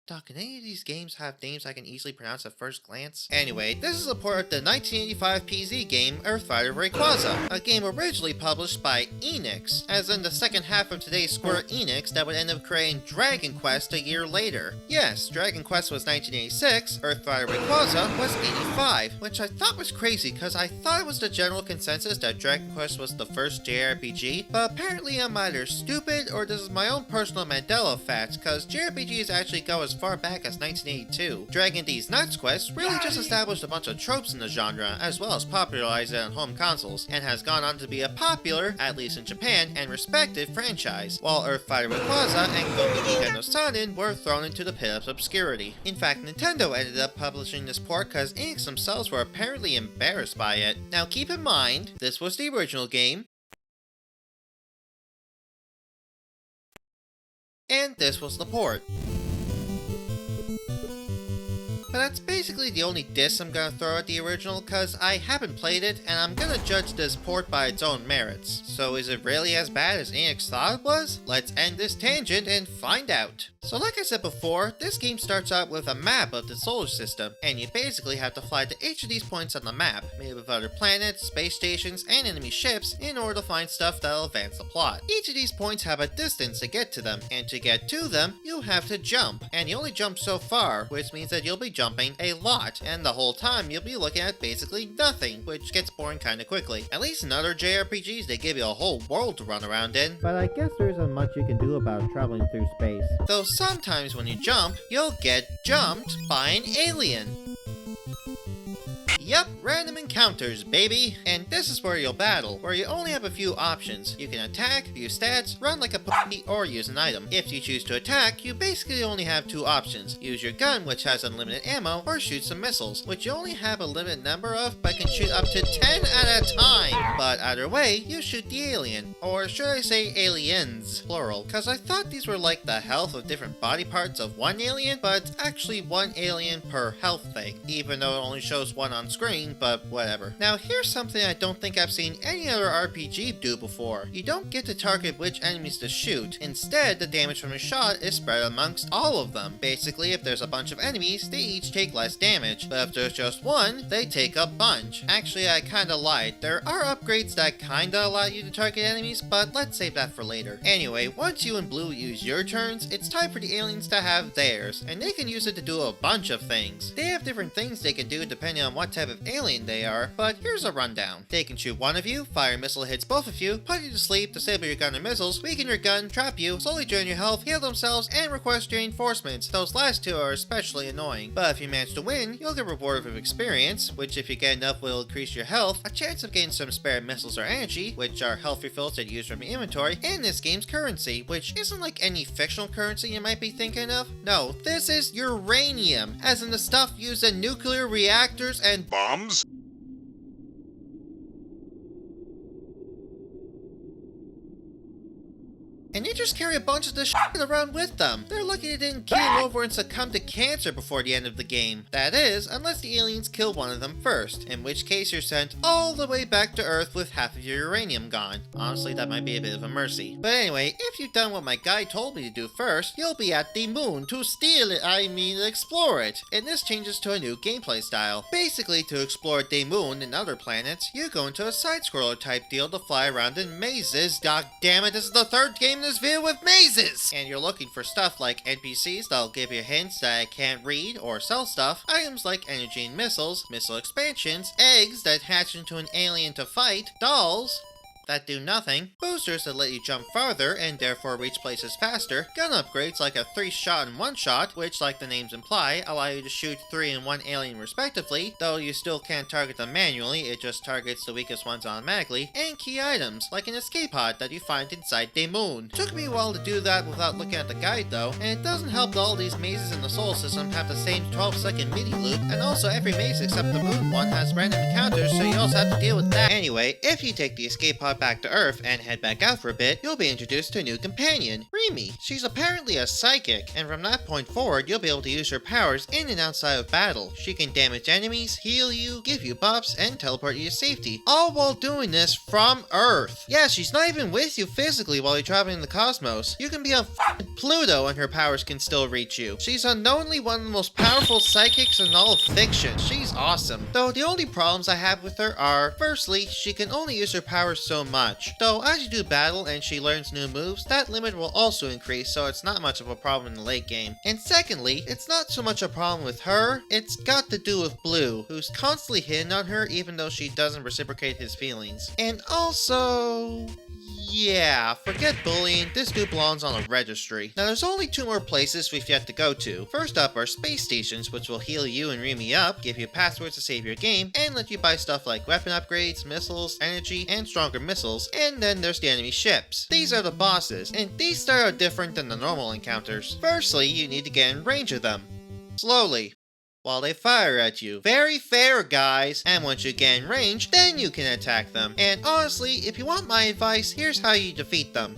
Doc, can any of these games have names I can easily pronounce at first glance? Anyway, this is a port of the 1985 PC game Earthfighter Rayquaza, a game originally published by Enix, as in the second half of today's Square Enix that would end up creating Dragon Quest a year later. Yes, Dragon Quest was 1986, Earthfighter Rayquaza was 85, which I thought was crazy because I thought it was the general consensus that Dragon Quest was the first JRPG, but apparently I'm either stupid or this is my own personal Mandela effect, because JRPGs actually go as far back as 1982. Dragon D's Nuts Quest really just established a bunch of tropes in the genre, as well as popularized it on home consoles, and has gone on to be a popular, at least in Japan, and respected franchise, while Earthfighter Rayquaza and Gunga Ginga no Sannin were thrown into the pit of obscurity. In fact, Nintendo ended up publishing this port because Enix themselves were apparently embarrassed by it. Now keep in mind, this was the original game, and this was the port. But that's basically the only diss I'm gonna throw at the original, cause I haven't played it, and I'm gonna judge this port by its own merits. So is it really as bad as Enix thought it was? Let's end this tangent and find out. So like I said before, this game starts out with a map of the solar system, and you basically have to fly to each of these points on the map, made with other planets, space stations, and enemy ships, in order to find stuff that'll advance the plot. Each of these points have a distance to get to them, and to get to them, you have to jump. And you only jump so far, which means that you'll be jumping a lot, and the whole time you'll be looking at basically nothing, which gets boring kinda quickly. At least in other JRPGs, they give you a whole world to run around in. But I guess there isn't much you can do about traveling through space. Though sometimes when you jump, you'll get jumped by an alien. Yup, random encounters, baby! And this is where you'll battle, where you only have a few options. You can attack, view stats, run like a puppy, or use an item. If you choose to attack, you basically only have 2 options. Use your gun, which has unlimited ammo, or shoot some missiles, which you only have a limited number of, but can shoot up to 10 at a time! But either way, you shoot the alien. Or should I say aliens, plural, cause I thought these were like the health of different body parts of one alien, but it's actually one alien per health thing, even though it only shows one on screen, but whatever. Now here's something I don't think I've seen any other RPG do before. You don't get to target which enemies to shoot. Instead, the damage from a shot is spread amongst all of them. Basically, if there's a bunch of enemies, they each take less damage, but if there's just one, they take a bunch. Actually, I kinda lied. There are upgrades that kinda allow you to target enemies, but let's save that for later. Anyway, once you and Blue use your turns, it's time for the aliens to have theirs, and they can use it to do a bunch of things. They have different things they can do depending on what type type of alien they are, but here's a rundown. They can shoot one of you, fire missile hits both of you, put you to sleep, disable your gun or missiles, weaken your gun, trap you, slowly drain your health, heal themselves, and request reinforcements. Those last two are especially annoying. But if you manage to win, you'll get rewarded with experience, which if you get enough will increase your health, a chance of getting some spare missiles or energy, which are health refills that you use from your inventory, and this game's currency, which isn't like any fictional currency you might be thinking of. No, this is uranium, as in the stuff used in nuclear reactors and Bombs? and they just carry a bunch of this shit around with them. They're lucky they didn't keel over and succumb to cancer before the end of the game. That is, unless the aliens kill one of them first, in which case you're sent all the way back to Earth with half of your uranium gone. Honestly, that might be a bit of a mercy. But anyway, if you've done what my guide told me to do first, you'll be at the moon to steal it, explore it. And this changes to a new gameplay style. Basically, to explore the moon and other planets, you go into a side-scroller type deal to fly around in mazes. God damn it, this is the third game in this video with mazes! And you're looking for stuff like NPCs that'll give you hints that I can't read or sell stuff, items like energy and missiles, missile expansions, eggs that hatch into an alien to fight, dolls that do nothing, boosters that let you jump farther and therefore reach places faster, gun upgrades like a 3-shot and 1-shot, which like the names imply, allow you to shoot 3 and 1 alien respectively, though you still can't target them manually, it just targets the weakest ones automatically, and key items, like an escape pod that you find inside the moon. Took me a while to do that without looking at the guide though, and it doesn't help that all these mazes in the solar system have the same 12-second MIDI loop, and also every maze except the moon one has random encounters, so you also have to deal with that. Anyway, if you take the escape pod back to Earth and head back out for a bit, you'll be introduced to a new companion, Rimi. She's apparently a psychic, and from that point forward, you'll be able to use her powers in and outside of battle. She can damage enemies, heal you, give you buffs, and teleport you to safety, all while doing this from Earth. Yeah, she's not even with you physically while you're traveling in the cosmos. You can be on Pluto and her powers can still reach you. She's unknowingly one of the most powerful psychics in all of fiction. She's awesome. Though the only problems I have with her are, firstly, she can only use her powers so much. Though as you do battle and she learns new moves, that limit will also increase, so it's not much of a problem in the late game. And secondly, it's not so much a problem with her, it's got to do with Blue, who's constantly hitting on her even though she doesn't reciprocate his feelings. And also, yeah, forget bullying, this dude belongs on a registry. Now there's only 2 more places we've yet to go to. First up are space stations, which will heal you and Rimi up, give you passwords to save your game, and let you buy stuff like weapon upgrades, missiles, energy, and stronger missiles. And then there's the enemy ships. These are the bosses, and these start out different than the normal encounters. Firstly, you need to get in range of them. Slowly, while they fire at you. Very fair, guys. And once you get in range, then you can attack them. And honestly, if you want my advice, here's how you defeat them.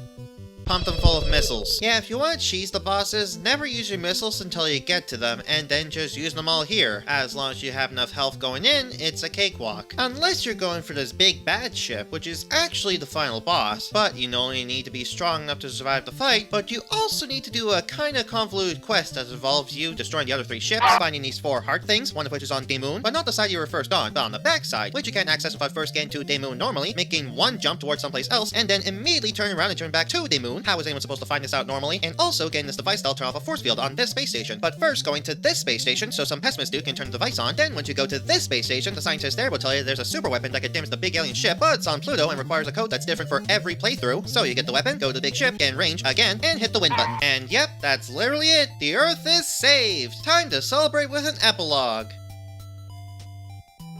Pump them full of missiles. Yeah, if you want to cheese the bosses, never use your missiles until you get to them, and then just use them all here. As long as you have enough health going in, it's a cakewalk. Unless you're going for this big bad ship, which is actually the final boss, but you not only need to be strong enough to survive the fight, but you also need to do a kinda convoluted quest that involves you destroying the other 3 ships, finding these 4 heart things, one of which is on the moon, but not the side you were first on, but on the back side, which you can't access without first getting to the moon normally, making one jump towards someplace else, and then immediately turning around and turn back to the moon. How is anyone supposed to find this out normally? And also getting this device that'll turn off a force field on this space station. But first going to this space station so some pessimist dude can turn the device on. Then once you go to this space station, the scientist there will tell you there's a super weapon that condemns the big alien ship, but it's on Pluto and requires a code that's different for every playthrough. So you get the weapon, go to the big ship, get in range again, and hit the win button. And yep, that's literally it. The Earth is saved. Time to celebrate with an epilogue.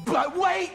But wait!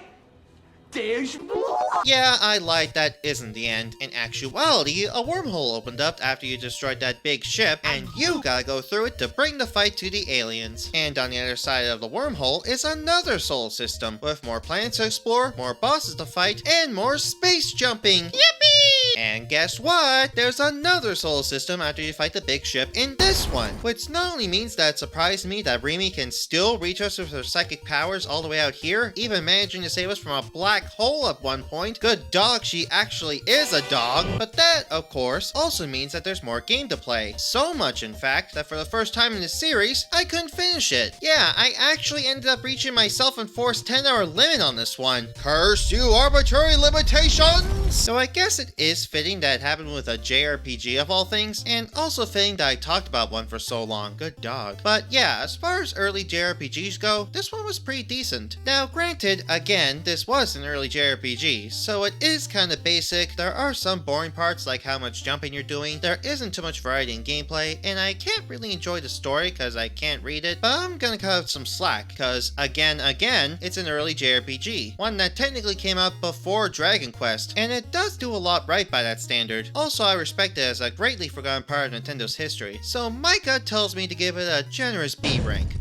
There's more! Yeah, I lied, that isn't the end. In actuality, a wormhole opened up after you destroyed that big ship, and you gotta go through it to bring the fight to the aliens. And on the other side of the wormhole is another solar system, with more planets to explore, more bosses to fight, and more space jumping. Yippee! And guess what? There's another solar system after you fight the big ship in this one. Which not only means that it surprised me that Rimi can still reach us with her psychic powers all the way out here, even managing to save us from a black hole at one point. Good dog, she actually is a dog. But that, of course, also means that there's more game to play. So much, in fact, that for the first time in this series, I couldn't finish it. Yeah, I actually ended up reaching my self-enforced 10-hour limit on this one. Curse you, arbitrary limitations! So I guess it is is fitting that it happened with a JRPG of all things, and also fitting that I talked about one for so long. Good dog. But yeah, as far as early JRPGs go, this one was pretty decent. Now granted, again, this was an early JRPG, so it is kind of basic. There are some boring parts like how much jumping you're doing, there isn't too much variety in gameplay, and I can't really enjoy the story because I can't read it, but I'm gonna cut out some slack because again, it's an early JRPG, one that technically came out before Dragon Quest, and it does do a lot right by that standard. Also, I respect it as a greatly forgotten part of Nintendo's history, so my gut tells me to give it a generous B rank.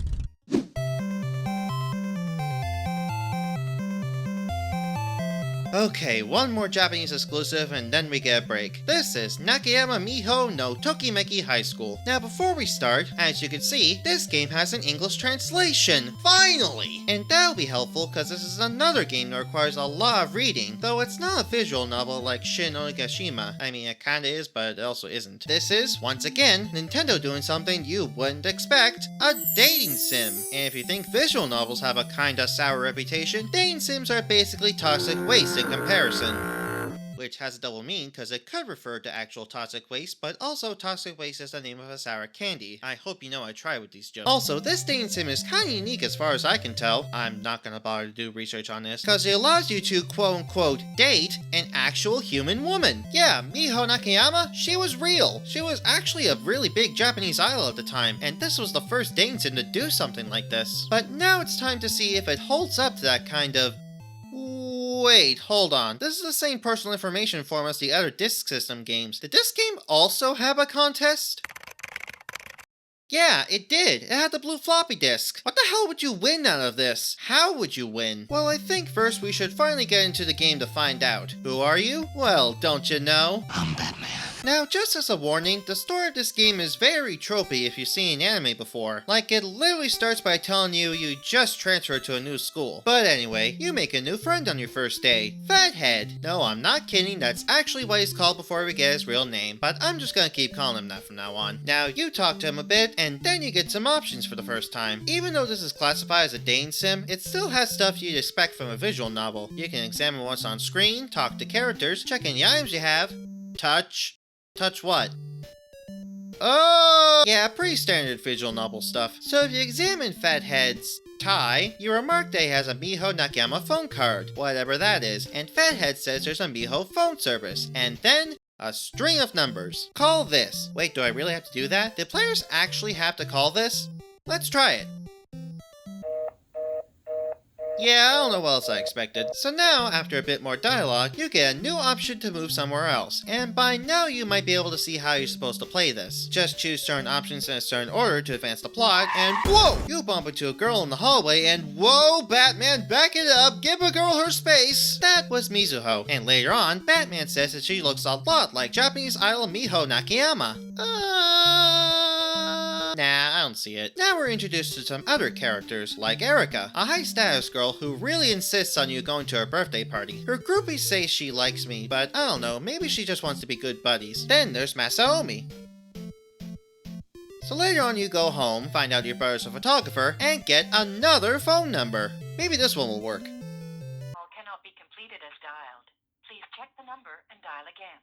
Okay, one more Japanese exclusive and then we get a break. This is Nakayama Miho no Tokimeki High School. Now before we start, as you can see, this game has an English translation. Finally! And that'll be helpful because this is another game that requires a lot of reading, though it's not a visual novel like Shin Onigashima. I mean, it kinda is, but it also isn't. This is, once again, Nintendo doing something you wouldn't expect, a dating sim. And if you think visual novels have a kinda sour reputation, dating sims are basically toxic waste in comparison. Which has a double meaning because it could refer to actual toxic waste, but also toxic waste is the name of a sour candy. I hope you know I try with these jokes. Also, this dating sim is kinda unique as far as I can tell. I'm not gonna bother to do research on this, because it allows you to quote-unquote date an actual human woman. Yeah, Miho Nakayama, she was real. She was actually a really big Japanese idol at the time, and this was the first dating sim to do something like this. But now it's time to see if it holds up to that kind of... Wait, hold on. This is the same personal information form as the other disk system games. Did this game also have a contest? Yeah, it did. It had the blue floppy disk. What the hell would you win out of this? How would you win? Well, I think first we should finally get into the game to find out. Who are you? Well, don't you know? I'm Batman. Now, just as a warning, the story of this game is very tropey if you've seen anime before. Like, it literally starts by telling you just transferred to a new school. But anyway, you make a new friend on your first day. Fathead. No, I'm not kidding, that's actually what he's called before we get his real name, but I'm just gonna keep calling him that from now on. Now, you talk to him a bit, and then you get some options for the first time. Even though this is classified as a dating sim, it still has stuff you'd expect from a visual novel. You can examine what's on screen, talk to characters, check any items you have, touch... Touch what? Oh! Yeah, pretty standard visual novel stuff. So if you examine Fathead's tie, you remark that he has a Miho Nakayama phone card, whatever that is, and Fathead says there's a Miho phone service, and then a string of numbers. Call this. Wait, do I really have to do that? Do players actually have to call this? Let's try it. Yeah, I don't know what else I expected. So now, after a bit more dialogue, you get a new option to move somewhere else. And by now you might be able to see how you're supposed to play this. Just choose certain options in a certain order to advance the plot, and whoa! You bump into a girl in the hallway, and whoa, Batman, back it up, give a girl her space! That was Mizuho. And later on, Batman says that she looks a lot like Japanese idol Miho Nakayama. Nah, I don't see it. Now we're introduced to some other characters, like Erika, a high-status girl who really insists on you going to her birthday party. Her groupies say she likes me, but I don't know, maybe she just wants to be good buddies. Then there's Masaomi. So later on you go home, find out your brother's a photographer, and get another phone number. Maybe this one will work. Call cannot be completed as dialed. Please check the number and dial again.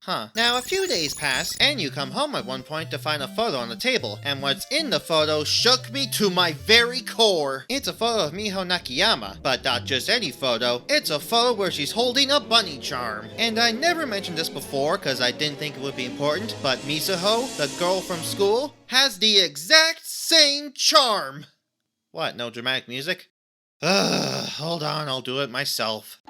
Huh. Now a few days pass, and you come home at one point to find a photo on the table, and what's in the photo shook me to my very core. It's a photo of Miho Nakayama, but not just any photo, it's a photo where she's holding a bunny charm. And I never mentioned this before because I didn't think it would be important, but Mizuho, the girl from school, has the exact same charm. What, no dramatic music? Hold on, I'll do it myself.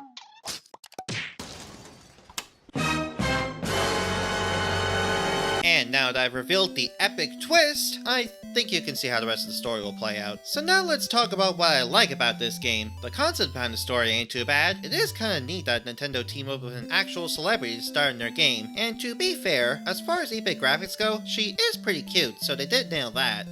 And now that I've revealed the epic twist, I think you can see how the rest of the story will play out. So now let's talk about what I like about this game. The concept behind the story ain't too bad. It is kinda neat that Nintendo teamed up with an actual celebrity to star in their game. And to be fair, as far as 8-bit graphics go, she is pretty cute, so they did nail that.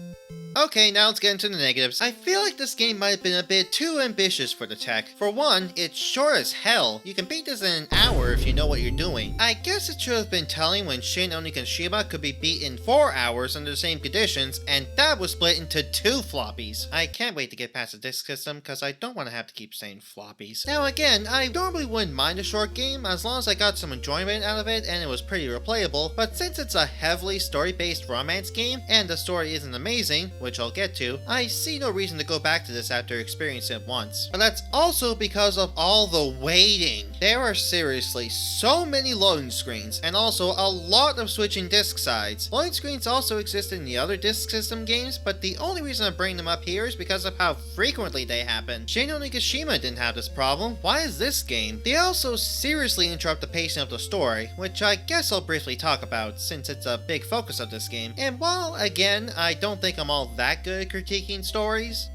Okay, now let's get into the negatives. I feel like this game might have been a bit too ambitious for the tech. For one, it's short as hell. You can beat this in an hour if you know what you're doing. I guess it should have been telling when Shin Onigashima could be beat in 4 hours under the same conditions, and that was split into 2 floppies. I can't wait to get past the disc system because I don't want to have to keep saying floppies. Now again, I normally wouldn't mind a short game as long as I got some enjoyment out of it and it was pretty replayable, but since it's a heavily story-based romance game and the story isn't amazing, which I'll get to, I see no reason to go back to this after experiencing it once. But that's also because of all the waiting. There are seriously so many loading screens, and also a lot of switching disc sides. Loading screens also exist in the other disc system games, but the only reason I bring them up here is because of how frequently they happen. Shin Onigashima didn't have this problem. Why is this game? They also seriously interrupt the pacing of the story, which I guess I'll briefly talk about since it's a big focus of this game. And while, again, I don't think I'm all that good at critiquing stories,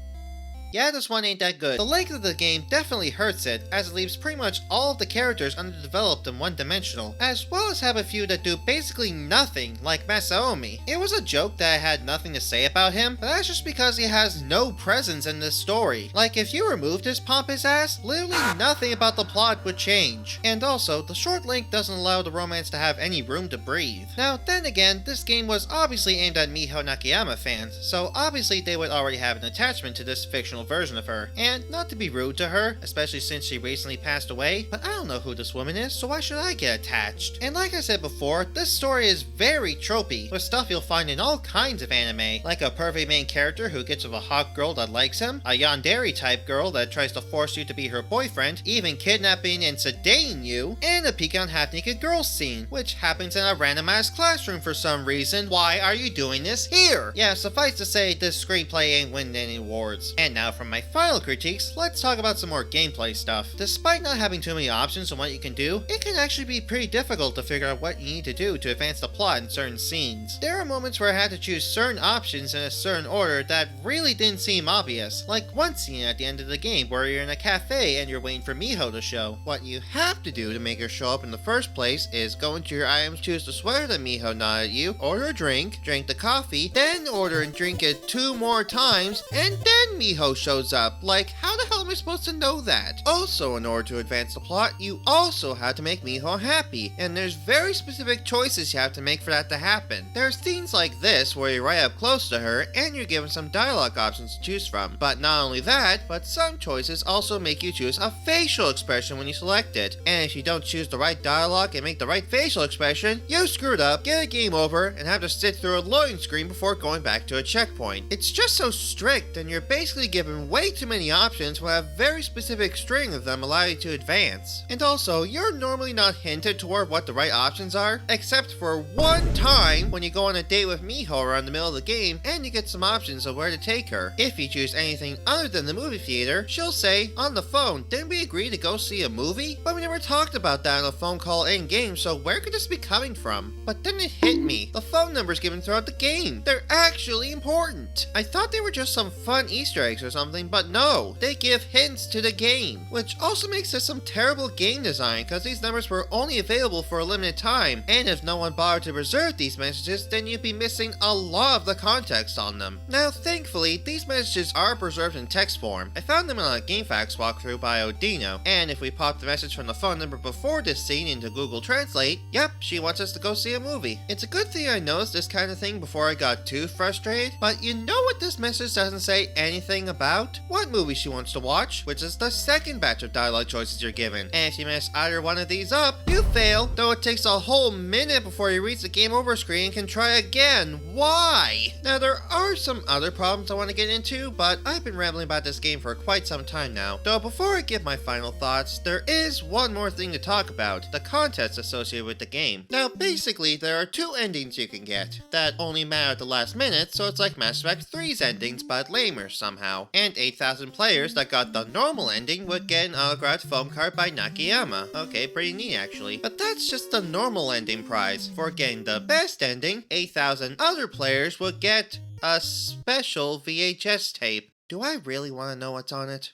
yeah, this one ain't that good. The length of the game definitely hurts it, as it leaves pretty much all of the characters underdeveloped and one-dimensional, as well as have a few that do basically nothing, like Masaomi. It was a joke that I had nothing to say about him, but that's just because he has no presence in this story. Like, if you removed his pompous ass, literally nothing about the plot would change. And also, the short length doesn't allow the romance to have any room to breathe. Now, then again, this game was obviously aimed at Miho Nakayama fans, so obviously they would already have an attachment to this fictional version of her. And not to be rude to her, especially since she recently passed away, but I don't know who this woman is, so why should I get attached? And like I said before, this story is very tropey, with stuff you'll find in all kinds of anime, like a perfect main character who gets with a hot girl that likes him, a yandere type girl that tries to force you to be her boyfriend, even kidnapping and sedating you, and a peek on half-naked girls scene, which happens in a randomized classroom for some reason. Why are you doing this here? Yeah, suffice to say, this screenplay ain't winning any awards. And now from my final critiques, let's talk about some more gameplay stuff. Despite not having too many options on what you can do, it can actually be pretty difficult to figure out what you need to do to advance the plot in certain scenes. There are moments where I had to choose certain options in a certain order that really didn't seem obvious, like one scene at the end of the game where you're in a cafe and you're waiting for Miho to show. What you have to do to make her show up in the first place is go into your items, choose the sweater that Miho nodded at you, order a drink the coffee, then order and drink it 2 more times, and then Miho shows up. Like, how the hell am I supposed to know that? Also, in order to advance the plot, you also have to make Miho happy, and there's very specific choices you have to make for that to happen. There's scenes like this where you're right up close to her, and you're given some dialogue options to choose from. But not only that, but some choices also make you choose a facial expression when you select it. And if you don't choose the right dialogue and make the right facial expression, you screwed up, get a game over, and have to sit through a loading screen before going back to a checkpoint. It's just so strict, and you're basically given way too many options will have very specific string of them allow you to advance. And also, you're normally not hinted toward what the right options are, except for one time when you go on a date with Miho around the middle of the game and you get some options of where to take her. If you choose anything other than the movie theater, she'll say, on the phone, didn't we agree to go see a movie? But we never talked about that on a phone call in-game, so where could this be coming from? But then it hit me. The phone numbers given throughout the game. They're actually important. I thought they were just some fun Easter eggs or something, but no. They give hints to the game, which also makes this some terrible game design because these numbers were only available for a limited time, and if no one bothered to preserve these messages, then you'd be missing a lot of the context on them. Now, thankfully, these messages are preserved in text form. I found them in a GameFAQs walkthrough by Odino, and if we pop the message from the phone number before this scene into Google Translate, yep, she wants us to go see a movie. It's a good thing I noticed this kind of thing before I got too frustrated, but you know what this message doesn't say anything about? What movie she wants to watch, which is the second batch of dialogue choices you're given. And if you mess either one of these up, you fail, though it takes a whole minute before you reach the game over screen and can try again. Why? Now, there are some other problems I want to get into, but I've been rambling about this game for quite some time now. Though before I give my final thoughts, there is one more thing to talk about, the context associated with the game. Now, basically, there are 2 endings you can get that only matter at the last minute, so it's like Mass Effect 3's endings, but lamer somehow. And 8,000 players that got the normal ending would get an autographed foam card by Nakayama. Okay, pretty neat actually. But that's just the normal ending prize. For getting the best ending, 8,000 other players would get a special VHS tape. Do I really want to know what's on it?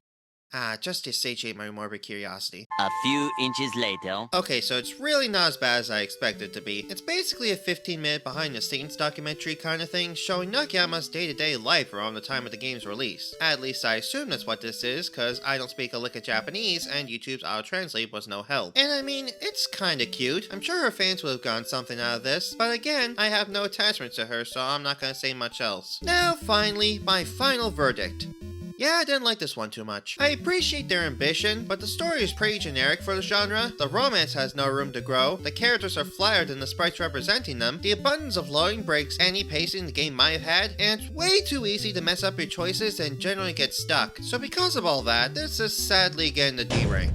Just to satiate my morbid curiosity. A few inches later. Okay, so it's really not as bad as I expected it to be. It's basically a 15-minute behind-the-scenes documentary kind of thing, showing Nakayama's day-to-day life around the time of the game's release. At least I assume that's what this is, cause I don't speak a lick of Japanese, and YouTube's auto-translate was no help. And I mean, it's kinda cute. I'm sure her fans would have gotten something out of this, but again, I have no attachment to her, so I'm not gonna say much else. Now, finally, my final verdict. Yeah, I didn't like this one too much. I appreciate their ambition, but the story is pretty generic for the genre. The romance has no room to grow, the characters are flatter than the sprites representing them, the abundance of loading breaks any pacing the game might have had, and it's way too easy to mess up your choices and generally get stuck. So because of all that, this is sadly getting the D rank.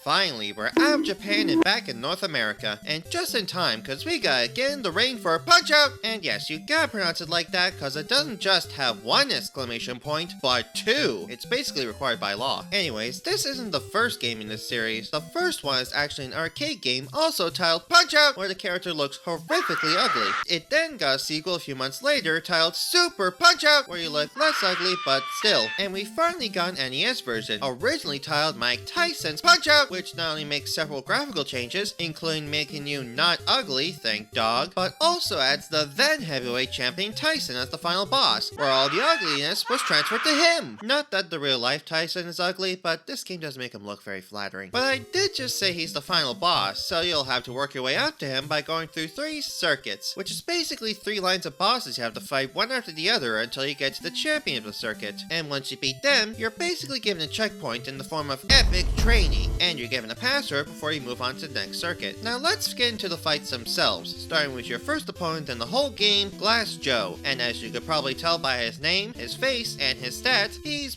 Finally, we're out of Japan and back in North America, and just in time, cause we gotta get in the ring for a punch out! And yes, you gotta pronounce it like that, cause it doesn't just have one exclamation point, but two! It's basically required by law. Anyways, this isn't the first game in this series. The first one is actually an arcade game, also titled Punch Out, where the character looks horrifically ugly. It then got a sequel a few months later, titled Super Punch Out, where you look less ugly, but still. And we finally got an NES version, originally titled Mike Tyson's Punch Out, which not only makes several graphical changes, including making you not ugly, thank dog, but also adds the then heavyweight champion Tyson as the final boss, where all the ugliness was transferred to him. Not that the real life Tyson is ugly, but this game doesn't make him look very flattering. But I did just say he's the final boss, so you'll have to work your way up to him by going through 3 circuits, which is basically 3 lines of bosses you have to fight one after the other until you get to the champion of the circuit. And once you beat them, you're basically given a checkpoint in the form of epic training, and you're given a password before you move on to the next circuit. Now let's get into the fights themselves, starting with your first opponent in the whole game, Glass Joe. And as you could probably tell by his name, his face, and his stats, he's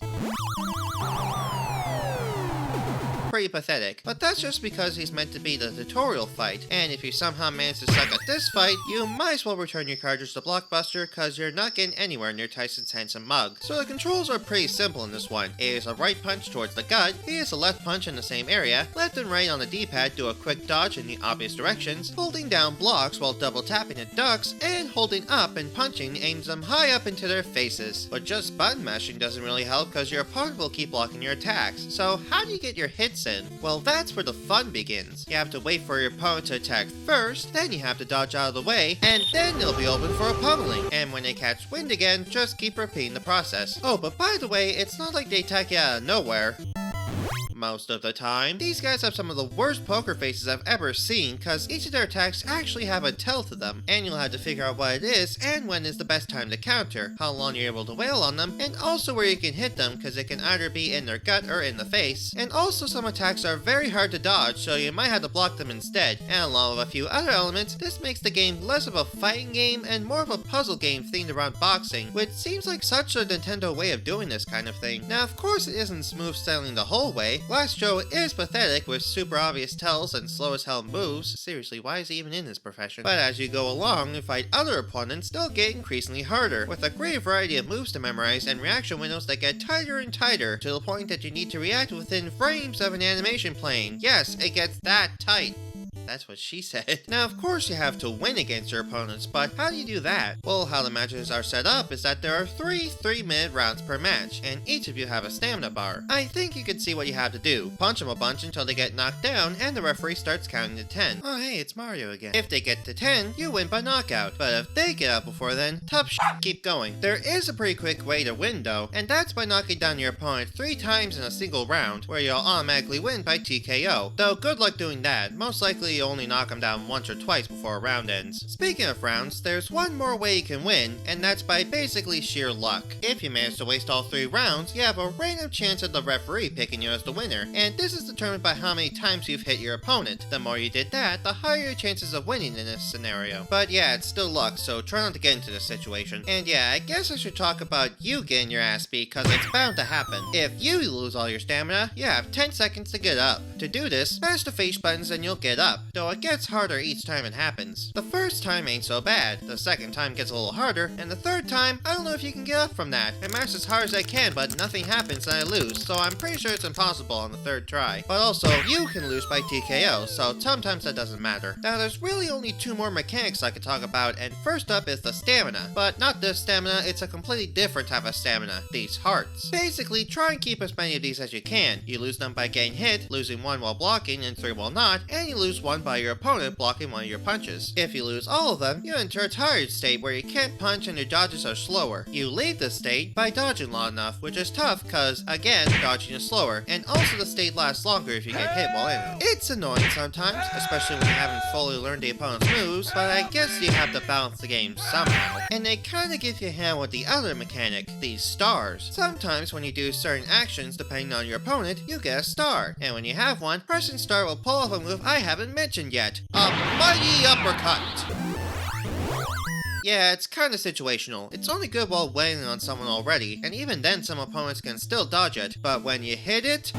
pretty pathetic, but that's just because he's meant to be the tutorial fight, and if you somehow manage to suck at this fight, you might as well return your cartridge to Blockbuster, cause you're not getting anywhere near Tyson's handsome mug. So the controls are pretty simple in this one. It is a right punch towards the gut, it is a left punch in the same area, left and right on the D-pad do a quick dodge in the obvious directions, holding down blocks while double tapping it ducks, and holding up and punching aims them high up into their faces. But just button mashing doesn't really help cause your opponent will keep blocking your attacks, so how do you get your hits in? Well, that's where the fun begins. You have to wait for your opponent to attack first, then you have to dodge out of the way, and then they'll be open for a pummeling. And when they catch wind again, just keep repeating the process. Oh, but by the way, it's not like they attack you out of nowhere. Most of the time. These guys have some of the worst poker faces I've ever seen, cause each of their attacks actually have a tell to them, and you'll have to figure out what it is and when is the best time to counter, how long you're able to wail on them, and also where you can hit them, cause it can either be in their gut or in the face. And also some attacks are very hard to dodge, so you might have to block them instead, and along with a few other elements, this makes the game less of a fighting game and more of a puzzle game themed around boxing, which seems like such a Nintendo way of doing this kind of thing. Now of course it isn't smooth sailing the whole way. Glass Joe is pathetic with super obvious tells and slow as hell moves. Seriously, why is he even in this profession? But as you go along and fight other opponents, they'll get increasingly harder, with a great variety of moves to memorize and reaction windows that get tighter and tighter, to the point that you need to react within frames of an animation playing. Yes, it gets that tight. That's what she said. Now, of course you have to win against your opponents, but how do you do that? Well, how the matches are set up is that there are 3 3-minute rounds per match, and each of you have a stamina bar. I think you can see what you have to do. Punch them a bunch until they get knocked down, and the referee starts counting to 10. Oh hey, it's Mario again. If they get to 10, you win by knockout, but if they get out before then, tough shit, keep going. There is a pretty quick way to win though, and that's by knocking down your opponent 3 times in a single round, where you'll automatically win by TKO. Though good luck doing that, most likely you only knock them down once or twice before a round ends. Speaking of rounds, there's one more way you can win, and that's by basically sheer luck. If you manage to waste all 3 rounds, you have a random chance of the referee picking you as the winner, and this is determined by how many times you've hit your opponent. The more you did that, the higher your chances of winning in this scenario. But yeah, it's still luck, so try not to get into this situation. And yeah, I guess I should talk about you getting your ass beat, cause it's bound to happen. If you lose all your stamina, you have 10 seconds to get up. To do this, smash the face buttons and you'll get up. though it gets harder each time it happens. The first time ain't so bad, the second time gets a little harder, and the third time, I don't know if you can get up from that. I mash as hard as I can, but nothing happens and I lose, so I'm pretty sure it's impossible on the third try. But also, you can lose by TKO, so sometimes that doesn't matter. Now there's really only two more mechanics I could talk about, and first up is the stamina. But not this stamina, it's a completely different type of stamina, these hearts. Basically, try and keep as many of these as you can. You lose them by getting hit, losing one while blocking and 3 while not, and you lose one by your opponent blocking one of your punches. If you lose all of them, you enter a tired state where you can't punch and your dodges are slower. You leave the state by dodging long enough, which is tough cause, again, dodging is slower, and also the state lasts longer if you get hit while in it. It's annoying sometimes, especially when you haven't fully learned the opponent's moves, but I guess you have to balance the game somehow. And they kinda give you a hand with the other mechanic, these stars. Sometimes when you do certain actions depending on your opponent, you get a star, and when you have one, pressing star will pull off a move I haven't mentioned yet, a mighty uppercut! Yeah, it's kinda situational. It's only good while waiting on someone already, and even then some opponents can still dodge it, but when you hit it...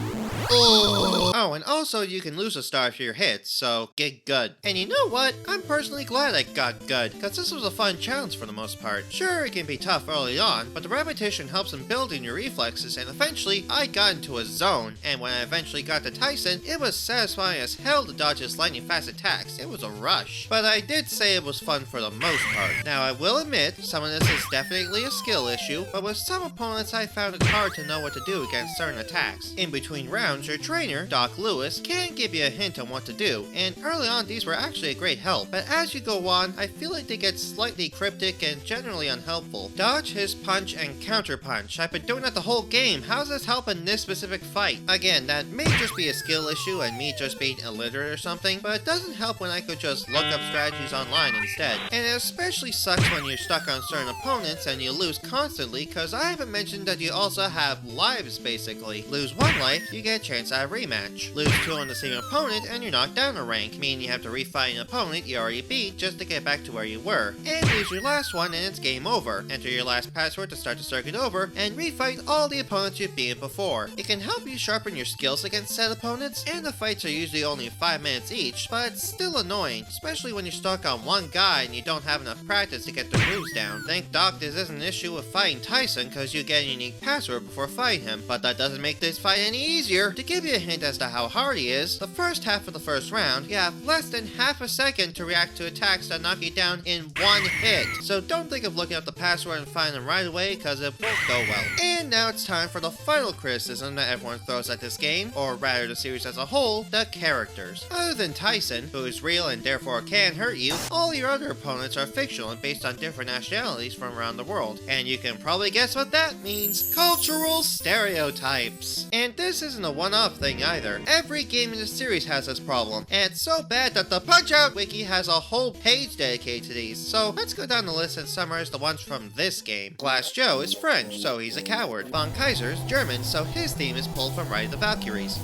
Oh, and also you can lose a star if you're hit, so get good. And you know what? I'm personally glad I got good, because this was a fun challenge for the most part. Sure, it can be tough early on, but the repetition helps in building your reflexes, and eventually I got into a zone. And when I eventually got to Tyson, it was satisfying as hell to dodge his lightning fast attacks. It was a rush. But I did say it was fun for the most part. Now I will admit, some of this is definitely a skill issue, but with some opponents I found it hard to know what to do against certain attacks. In between rounds, your trainer, Doc Lewis, can give you a hint on what to do, and early on these were actually a great help, but as you go on, I feel like they get slightly cryptic and generally unhelpful. Dodge his punch and counter punch. I've been doing that the whole game. How's this help in this specific fight? Again, that may just be a skill issue and me just being illiterate or something, but it doesn't help when I could just look up strategies online instead. And it especially sucks when you're stuck on certain opponents and you lose constantly, cause I haven't mentioned that you also have lives basically. Lose one life, you get a chance at a rematch. Lose 2 on the same opponent and you're knocked down a rank, meaning you have to refight an opponent you already beat just to get back to where you were. And lose your last one and it's game over. Enter your last password to start the circuit over and refight all the opponents you've beaten before. It can help you sharpen your skills against said opponents, and the fights are usually only 5 minutes each, but it's still annoying, especially when you're stuck on one guy and you don't have enough practice to get the moves down. Thank Doc this isn't an issue with fighting Tyson cause you get a unique password before fighting him, but that doesn't make this fight any easier. To give you a hint as to how hard he is, the first half of the first round, you have less than half a second to react to attacks that knock you down in one hit. So don't think of looking up the password and finding them right away cause it won't go well. And now it's time for the final criticism that everyone throws at this game, or rather the series as a whole, the characters. Other than Tyson, who is real and therefore can hurt you, all your other opponents are fictional and based on different nationalities from around the world. And you can probably guess what that means. Cultural stereotypes. And this isn't a one-off thing either. Every game in the series has this problem, and it's so bad that the Punch-Out Wiki has a whole page dedicated to these. So let's go down the list and summarize the ones from this game. Glass Joe is French, so he's a coward. Von Kaiser's German, so his theme is pulled from Ride of the Valkyries.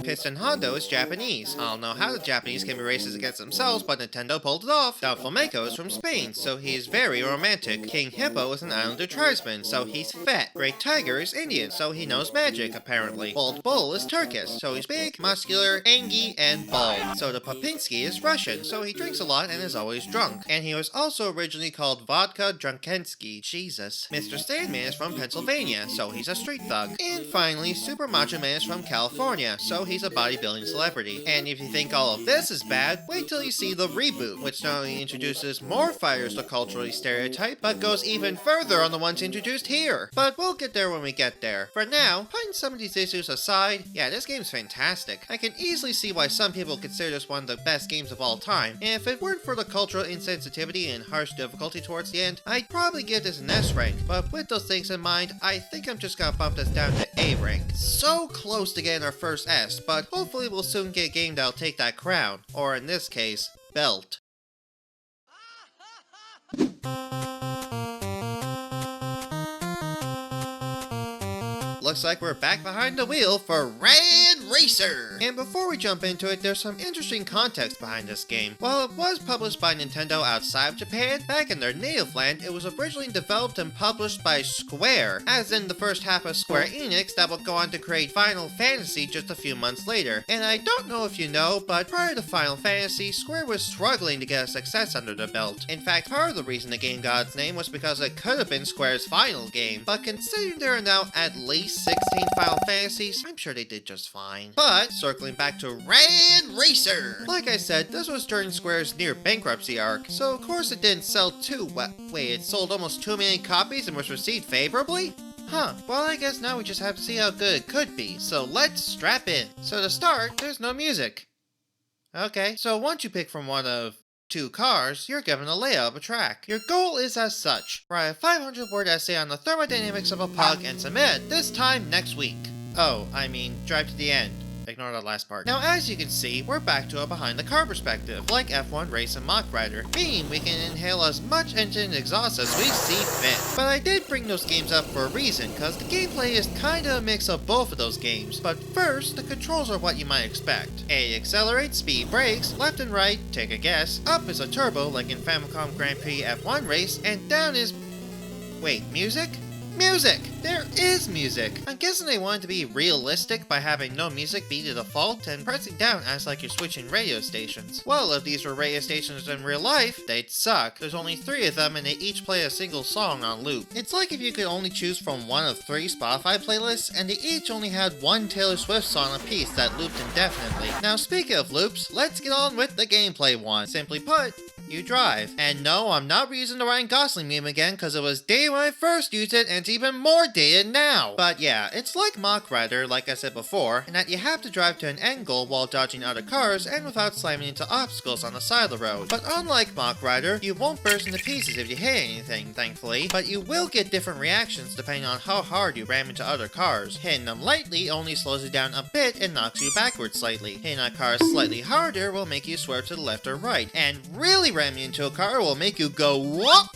Piston Hondo is Japanese. I don't know how the Japanese can be racist against themselves, but Nintendo pulled it off. Don Flamenco is from Spain, so he is very romantic. King Hippo is an islander tribesman, so he's fat. Great Tiger is Indian, so he knows magic, apparently. Bald Bull is Turkish, so he's big, muscular, angry, and bald. Soda Popinski is Russian, so he drinks a lot and is always drunk. And he was also originally called Vodka Drunkensky. Jesus. Mr. Sandman is from Pennsylvania, so he's a street thug. And finally, Super Macho Man is from California, so he's a bodybuilding celebrity. And if you think all of this is bad, wait till you see the reboot, which not only introduces more fighters to culturally stereotype, but goes even further on the ones introduced here. But we'll get there when we get there. For now, putting some of these issues aside, yeah, this game's fantastic. I can easily see why some people consider this one of the best games of all time, and if it weren't for the cultural insensitivity and harsh difficulty towards the end, I'd probably give this an S rank, but with those things in mind, I think I'm just gonna bump this down to A rank. So close to getting our first S, but hopefully we'll soon get a game that'll take that crown, or in this case, belt. Looks like we're back behind the wheel for Rad Racer! Racer! And before we jump into it, there's some interesting context behind this game. While it was published by Nintendo outside of Japan, back in their native land, it was originally developed and published by Square, as in the first half of Square Enix that would go on to create Final Fantasy just a few months later. And I don't know if you know, but prior to Final Fantasy, Square was struggling to get a success under their belt. In fact, part of the reason the game got its name was because it could have been Square's final game, but considering there are now at least 16 Final Fantasies, I'm sure they did just fine. But, circling back to Rad Racer! Like I said, this was during Square's near bankruptcy arc, so of course it didn't sell too well. Wait, it sold almost 2 million copies and was received favorably? Huh, well I guess now we just have to see how good it could be, so let's strap in. So to start, there's no music. Okay, so once you pick from one of 2 cars, you're given a layout of a track. Your goal is as such: write a 500-word essay on the thermodynamics of a pug and submit it this time next week. Oh, I mean, drive to the end. Ignore that last part. Now, as you can see, we're back to a behind-the-car perspective, like F1 Race and Mach Rider, meaning we can inhale as much engine exhaust as we see fit. But I did bring those games up for a reason, because the gameplay is kinda a mix of both of those games. But first, the controls are what you might expect. A accelerates, B brakes, left and right, take a guess, up is a turbo like in Famicom Grand Prix F1 Race, and down is... Wait, music? Music! There is music! I'm guessing they wanted to be realistic by having no music be the default and pressing down acts like you're switching radio stations. Well, if these were radio stations in real life, they'd suck. There's only 3 of them and they each play a single song on loop. It's like if you could only choose from one of 3 Spotify playlists and they each only had one Taylor Swift song apiece that looped indefinitely. Now speaking of loops, let's get on with the gameplay one. Simply put, you drive. And no, I'm not reusing the Ryan Gosling meme again because it was dated when I first used it and it's even more dated now. But yeah, it's like Mach Rider, like I said before, in that you have to drive to an angle while dodging other cars and without slamming into obstacles on the side of the road. But unlike Mach Rider, you won't burst into pieces if you hit anything, thankfully, but you will get different reactions depending on how hard you ram into other cars. Hitting them lightly only slows you down a bit and knocks you backwards slightly. Hitting a car slightly harder will make you swerve to the left or right, and really ramming into a car will make you go whoop!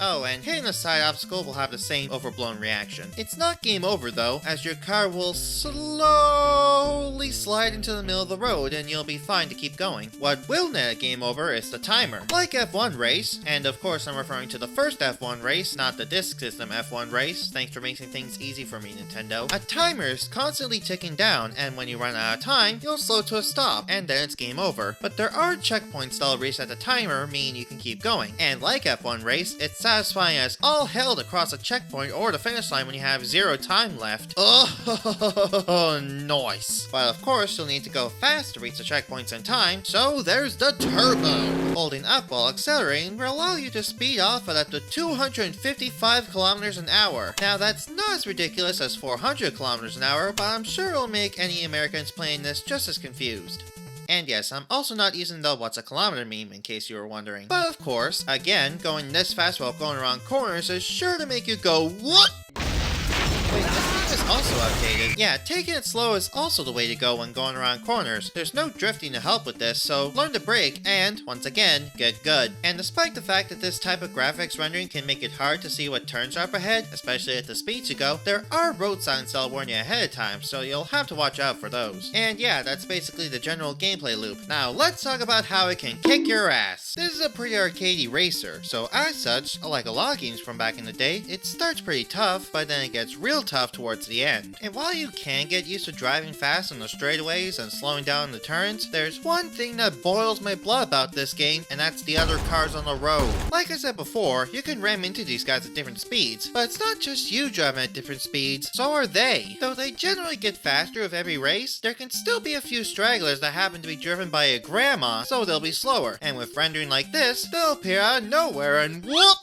Oh, and hitting a side obstacle will have the same overblown reaction. It's not game over though, as your car will slowly slide into the middle of the road and you'll be fine to keep going. What will net a game over is the timer. Like F1 Race, and of course I'm referring to the first F1 Race, not the disc system F1 Race, thanks for making things easy for me, Nintendo. A timer is constantly ticking down, and when you run out of time, you'll slow to a stop, and then it's game over. But there are checkpoints that'll reset the timer, meaning you can keep going. And like F1 Race, it's satisfying as all hell to cross a checkpoint or the finish line when you have 0 time left. Oh, nice. But of course, you'll need to go fast to reach the checkpoints in time, so there's the turbo. Holding up while accelerating will allow you to speed off at up to 255 kilometers an hour. Now that's not as ridiculous as 400 kilometers an hour, but I'm sure it'll make any Americans playing this just as confused. And yes, I'm also not using the what's a kilometer meme in case you were wondering. But of course, again, going this fast while going around corners is sure to make you go, what? Wait, this game is also outdated. Yeah, taking it slow is also the way to go when going around corners. There's no drifting to help with this, so learn to brake and, once again, get good. And despite the fact that this type of graphics rendering can make it hard to see what turns are up ahead, especially at the speeds you go, there are road signs that'll warn you ahead of time, so you'll have to watch out for those. And yeah, that's basically the general gameplay loop. Now let's talk about how it can kick your ass. This is a pretty arcadey racer, so as such, like a lot of games from back in the day, it starts pretty tough, but then it gets real tough towards the end. And while you can get used to driving fast on the straightaways and slowing down the turns, there's one thing that boils my blood about this game, and that's the other cars on the road. Like I said before, you can ram into these guys at different speeds, but it's not just you driving at different speeds, so are they. Though they generally get faster with every race, there can still be a few stragglers that happen to be driven by a grandma, so they'll be slower. And with rendering like this, they'll appear out of nowhere and whoop!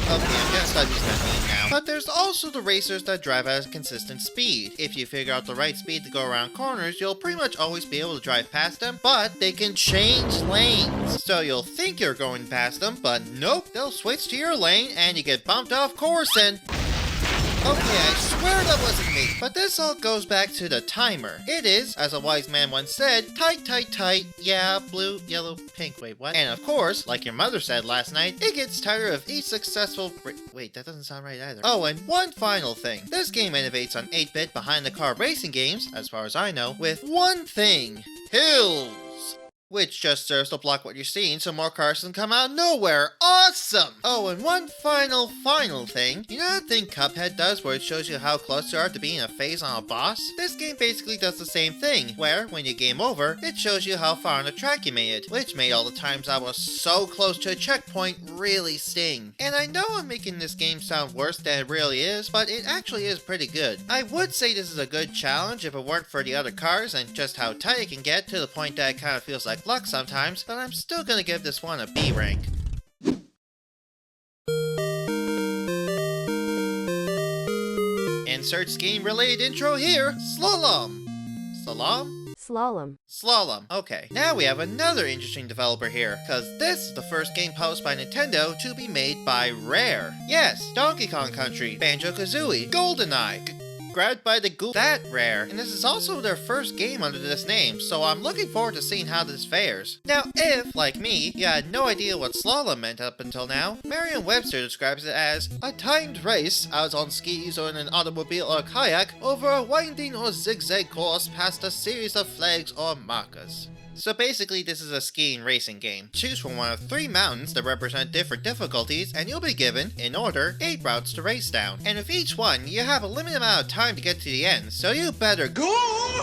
Okay, I'm gonna stop using that meme now. But there's also the racers that drive at a consistent speed. If you figure out the right speed to go around corners, you'll pretty much always be able to drive past them, but they can change lanes. So you'll think you're going past them, but nope, they'll switch to your lane and you get bumped off course and... Okay, I swear that wasn't me. But this all goes back to the timer. It is, as a wise man once said, tight, tight, tight. Yeah, blue, yellow, pink. Wait, what? And of course, like your mother said last night, it gets tighter of each successful... Wait, that doesn't sound right either. Oh, and one final thing. This game innovates on 8-bit behind-the-car racing games, as far as I know, with one thing. Hills! Which just serves to block what you're seeing so more cars can come out of nowhere. Awesome! Oh, and one final thing. You know that thing Cuphead does where it shows you how close you are to being a phase on a boss? This game basically does the same thing, where, when you game over, it shows you how far on the track you made it, which made all the times I was so close to a checkpoint really sting. And I know I'm making this game sound worse than it really is, but it actually is pretty good. I would say this is a good challenge if it weren't for the other cars and just how tight it can get to the point that it kind of feels like luck sometimes, but I'm still gonna give this one a B rank. Insert game-related intro here. Slalom. Slalom. Okay, now we have another interesting developer here, cause this is the first game published by Nintendo to be made by Rare. Yes, Donkey Kong Country, Banjo-Kazooie, GoldenEye, grabbed by the ghoul that Rare, and this is also their first game under this name, so I'm looking forward to seeing how this fares. Now, if, like me, you had no idea what slalom meant up until now, Merriam-Webster describes it as a timed race, out on skis or in an automobile or kayak, over a winding or zigzag course past a series of flags or markers. So basically this is a skiing racing game. Choose from one of 3 mountains that represent different difficulties and you'll be given, in order, 8 routes to race down. And with each one, you have a limited amount of time to get to the end, so you better go!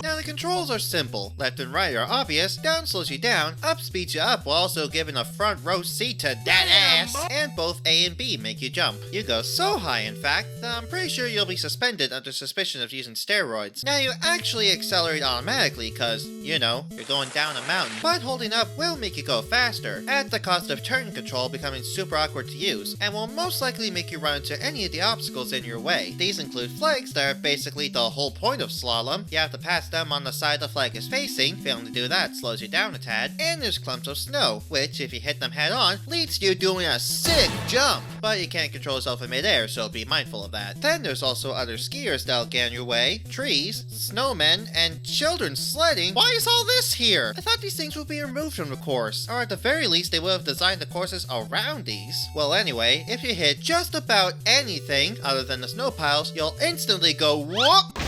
Now the controls are simple. Left and right are obvious, down slows you down, up speeds you up while also giving a front row seat to that ass, and both A and B make you jump. You go so high in fact, that I'm pretty sure you'll be suspended under suspicion of using steroids. Now you actually accelerate automatically cause, you know, you're going down a mountain, but holding up will make you go faster, at the cost of turn control becoming super awkward to use, and will most likely make you run into any of the obstacles in your way. These include flags that are basically the whole point of slalom. You have to pass them on the side the flag is facing, failing to do that slows you down a tad, and there's clumps of snow, which if you hit them head on, leads to you doing a sick jump, but you can't control yourself in midair, so be mindful of that. Then there's also other skiers that'll get in your way, trees, snowmen, and children sledding. Why is all this here? I thought these things would be removed from the course, or at the very least they would have designed the courses around these. Well anyway, if you hit just about anything other than the snow piles, you'll instantly go whoop!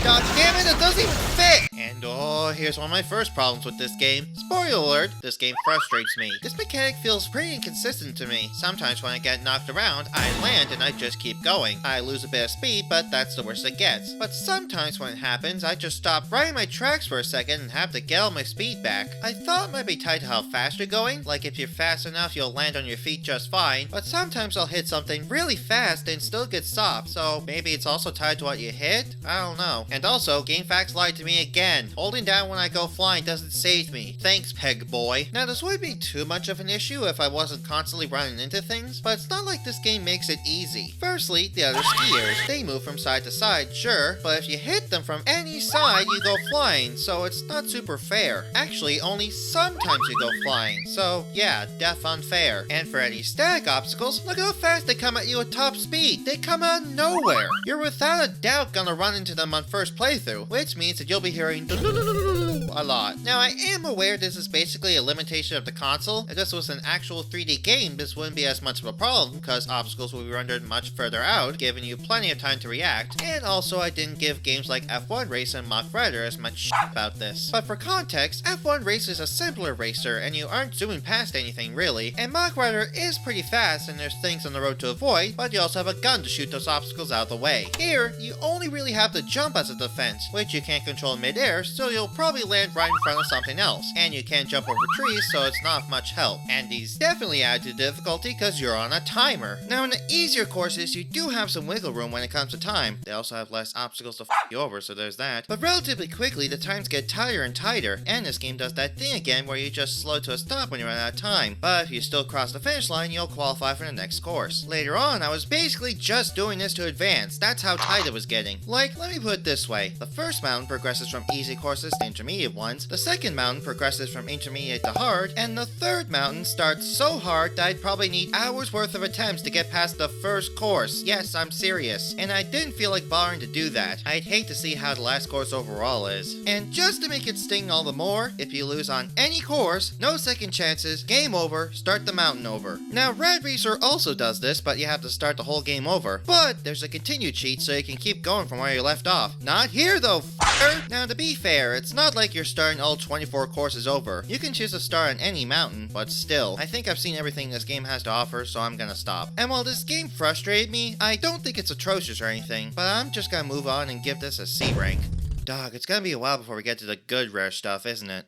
God damn it, it doesn't even fit! And oh, here's one of my first problems with this game. Spoiler alert, this game frustrates me. This mechanic feels pretty inconsistent to me. Sometimes when I get knocked around, I land and I just keep going. I lose a bit of speed, but that's the worst it gets. But sometimes when it happens, I just stop right in my tracks for a second and have to get all my speed back. I thought it might be tied to how fast you're going, like if you're fast enough you'll land on your feet just fine, but sometimes I'll hit something really fast and still get stopped, so maybe it's also tied to what you hit? I don't know. And also, GameFAQs lied to me again. Holding down when I go flying doesn't save me. Thanks, Peg Boy. Now, this wouldn't be too much of an issue if I wasn't constantly running into things, but it's not like this game makes it easy. Firstly, the other skiers. They move from side to side, sure, but if you hit them from any side, you go flying, so it's not super fair. Actually, only sometimes you go flying, so yeah, def unfair. And for any static obstacles, look how fast they come at you at top speed. They come out of nowhere. You're without a doubt gonna run into them on first playthrough, which means that you'll be hearing a lot. Now, I am aware this is basically a limitation of the console. If this was an actual 3D game, this wouldn't be as much of a problem, because obstacles will be rendered much further out, giving you plenty of time to react. And also, I didn't give games like F1 Racer and Mach Rider as much shit about this. But for context, F1 Racer is a simpler racer, and you aren't zooming past anything really, and Mach Rider is pretty fast, and there's things on the road to avoid, but you also have a gun to shoot those obstacles out of the way. Here, you only really have to jump as a defense, which you can't control in midair, so you'll probably land right in front of something else. And you can't jump over trees, so it's not much help. And these definitely add to the difficulty because you're on a timer. Now in the easier courses, you do have some wiggle room when it comes to time. They also have less obstacles to f you over, so there's that. But relatively quickly, the times get tighter and tighter, and this game does that thing again where you just slow to a stop when you run out of time. But if you still cross the finish line, you'll qualify for the next course. Later on, I was basically just doing this to advance. That's how tight it was getting. Like, let me put it this way. The first mountain progresses from easy courses to intermediate ones, the second mountain progresses from intermediate to hard, and the third mountain starts so hard that I'd probably need hours worth of attempts to get past the first course. Yes, I'm serious. And I didn't feel like bothering to do that. I'd hate to see how the last course overall is. And just to make it sting all the more, if you lose on any course, no second chances, game over, start the mountain over. Now, Rad Racer also does this, but you have to start the whole game over. But there's a continue cheat so you can keep going from where you left off. Not here though, f***er! Now, to be fair, it's not like you're starting all 24 courses over. You can choose to start on any mountain, but still, I think I've seen everything this game has to offer, so I'm gonna stop. And while this game frustrated me, I don't think it's atrocious or anything, but I'm just gonna move on and give this a C rank. Dog, it's gonna be a while before we get to the good rare stuff, isn't it?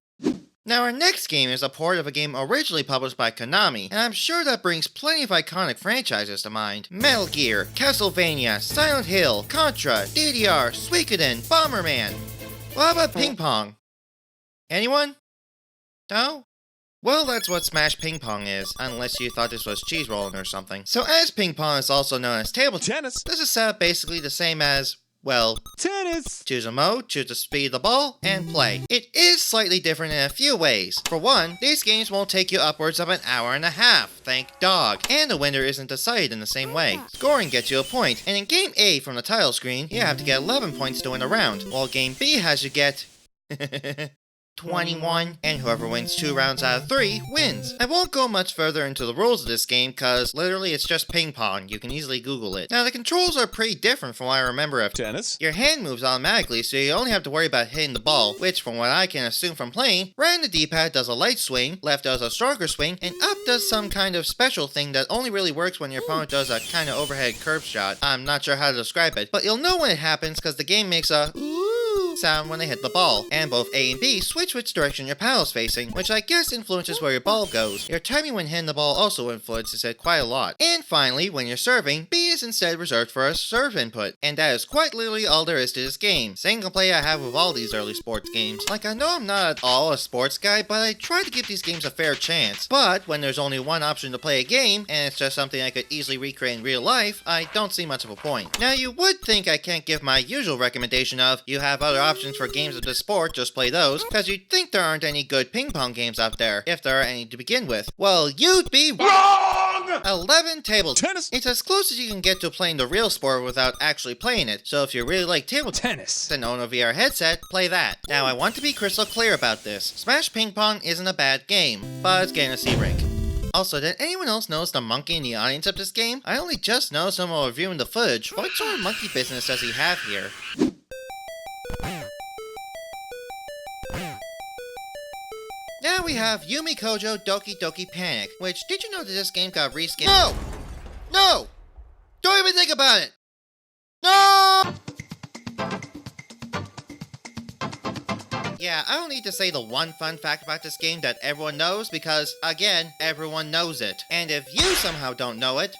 Now, our next game is a port of a game originally published by Konami, and I'm sure that brings plenty of iconic franchises to mind. Metal Gear, Castlevania, Silent Hill, Contra, DDR, Suikoden, Bomberman. Well, how about Ping Pong? Anyone? No? Well, that's what Smash Ping Pong is, unless you thought this was cheese rolling or something. So as Ping Pong is also known as table tennis, this is set up basically the same as, well, tennis. Choose a mode, choose the speed of the ball, and play. It is slightly different in a few ways. For one, these games won't take you upwards of an hour and a half, thank dog. And the winner isn't decided in the same way. Scoring gets you a point, and in Game A from the title screen, you have to get 11 points to win a round, while Game B has you get 21, and whoever wins 2 rounds out of 3 wins. I won't go much further into the rules of this game cause literally it's just ping pong. You can easily Google it. Now the controls are pretty different from what I remember of tennis. Your hand moves automatically so you only have to worry about hitting the ball, which from what I can assume from playing, right in the D-pad does a light swing, left does a stronger swing, and up does some kind of special thing that only really works when your opponent does a kind of overhead curve shot. I'm not sure how to describe it, but you'll know when it happens cause the game makes a sound when they hit the ball, and both A and B switch which direction your paddle is facing, which I guess influences where your ball goes. Your timing when hitting the ball also influences it quite a lot. And finally, when you're serving, B is instead reserved for a serve input, and that is quite literally all there is to this game. Same complaint I have with all these early sports games. Like, I know I'm not at all a sports guy, but I try to give these games a fair chance. But when there's only one option to play a game, and it's just something I could easily recreate in real life, I don't see much of a point. Now you would think I can't give my usual recommendation of, you have other options for games of this sport, just play those, cause you'd think there aren't any good ping pong games out there, if there are any to begin with. Well, you'd be wrong! 11 table tennis. It's as close as you can get to playing the real sport without actually playing it, so if you really like table tennis and own a VR headset, play that. Now I want to be crystal clear about this. Smash Ping Pong isn't a bad game, but it's getting a C rank. Also, did anyone else notice the monkey in the audience of this game? I only just noticed him while reviewing the footage. What sort of monkey business does he have here? Now we have Yume Kojo Doki Panic, which, did you know that this game got reskinned? No! No! Don't even think about it! No! Yeah, I don't need to say the one fun fact about this game that everyone knows because, again, everyone knows it. And if you somehow don't know it,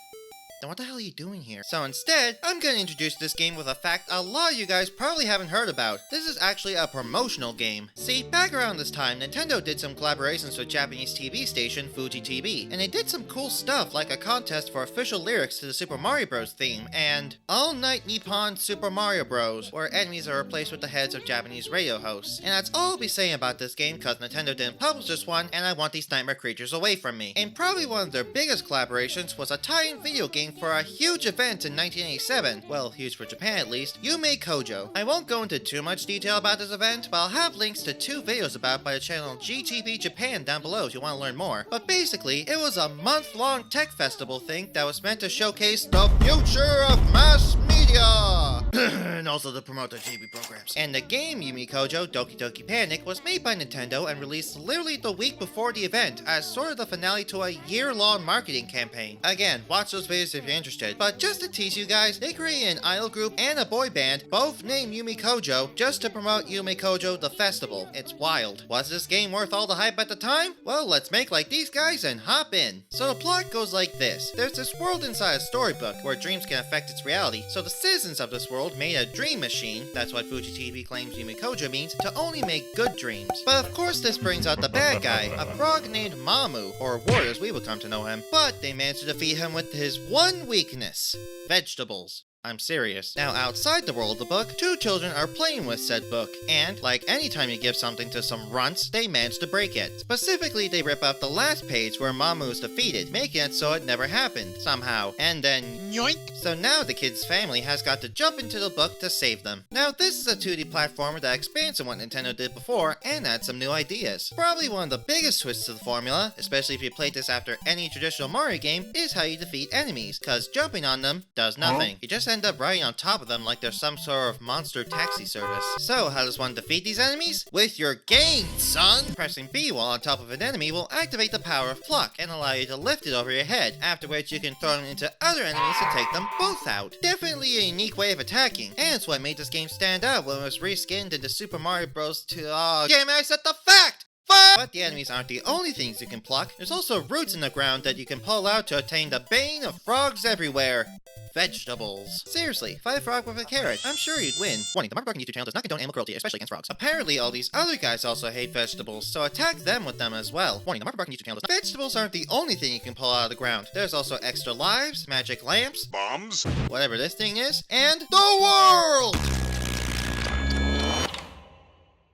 then what the hell are you doing here? So instead, I'm gonna introduce this game with a fact a lot of you guys probably haven't heard about. This is actually a promotional game. See, back around this time, Nintendo did some collaborations with Japanese TV station Fuji TV, and they did some cool stuff like a contest for official lyrics to the Super Mario Bros. Theme, and All Night Nippon Super Mario Bros., where enemies are replaced with the heads of Japanese radio hosts. And that's all I'll be saying about this game, cause Nintendo didn't publish this one, and I want these nightmare creatures away from me. And probably one of their biggest collaborations was a tie-in video game for a huge event in 1987, well, huge for Japan at least, Yume Kojo. I won't go into too much detail about this event, but I'll have links to 2 videos about by the channel GTV Japan down below if you want to learn more. But basically, it was a month-long tech festival thing that was meant to showcase the future of mass media! And also to promote the TV programs. And the game Yume Kojo Doki Panic was made by Nintendo and released literally the week before the event as sort of the finale to a year-long marketing campaign. Again, watch those videos if you're interested. But just to tease you guys, they created an idol group and a boy band, both named Yume Kojo, just to promote Yume Kojo the festival. It's wild. Was this game worth all the hype at the time? Well, let's make like these guys and hop in. So the plot goes like this. There's this world inside a storybook where dreams can affect its reality, so the citizens of this world made a dream machine, that's what Fuji TV claims Yume Kojo means, to only make good dreams. But of course this brings out the bad guy, a frog named Mamu, or Ward as we would come to know him, but they managed to defeat him with his one weakness: vegetables. I'm serious. Now, outside the world of the book, 2 children are playing with said book, and like anytime you give something to some runts, they manage to break it. Specifically, they rip out the last page where Mamu was defeated, making it so it never happened, somehow. And then, yoink! So now the kid's family has got to jump into the book to save them. Now, this is a 2D platformer that expands on what Nintendo did before and adds some new ideas. Probably one of the biggest twists to the formula, especially if you played this after any traditional Mario game, is how you defeat enemies, cause jumping on them does nothing. You just end up riding on top of them like they're some sort of monster taxi service. So how does one defeat these enemies? With your game, son! Pressing B while on top of an enemy will activate the power of pluck and allow you to lift it over your head, after which you can throw them into other enemies to take them both out. Definitely a unique way of attacking, and it's what made this game stand out when it was reskinned into Super Mario Bros. Damn it, I said the fact! But the enemies aren't the only things you can pluck. There's also roots in the ground that you can pull out to attain the bane of frogs everywhere. Vegetables. Seriously, fight a frog with a carrot. I'm sure you'd win. Warning, the Marvin YouTube channel does not condone animal cruelty, especially against frogs. Apparently, all these other guys also hate vegetables, so attack them with them as well. Warning, the Marvin YouTube channel does not... Vegetables aren't the only thing you can pull out of the ground. There's also extra lives, magic lamps, Bombs? whatever this thing is, and the world!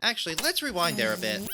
Actually, let's rewind there a bit.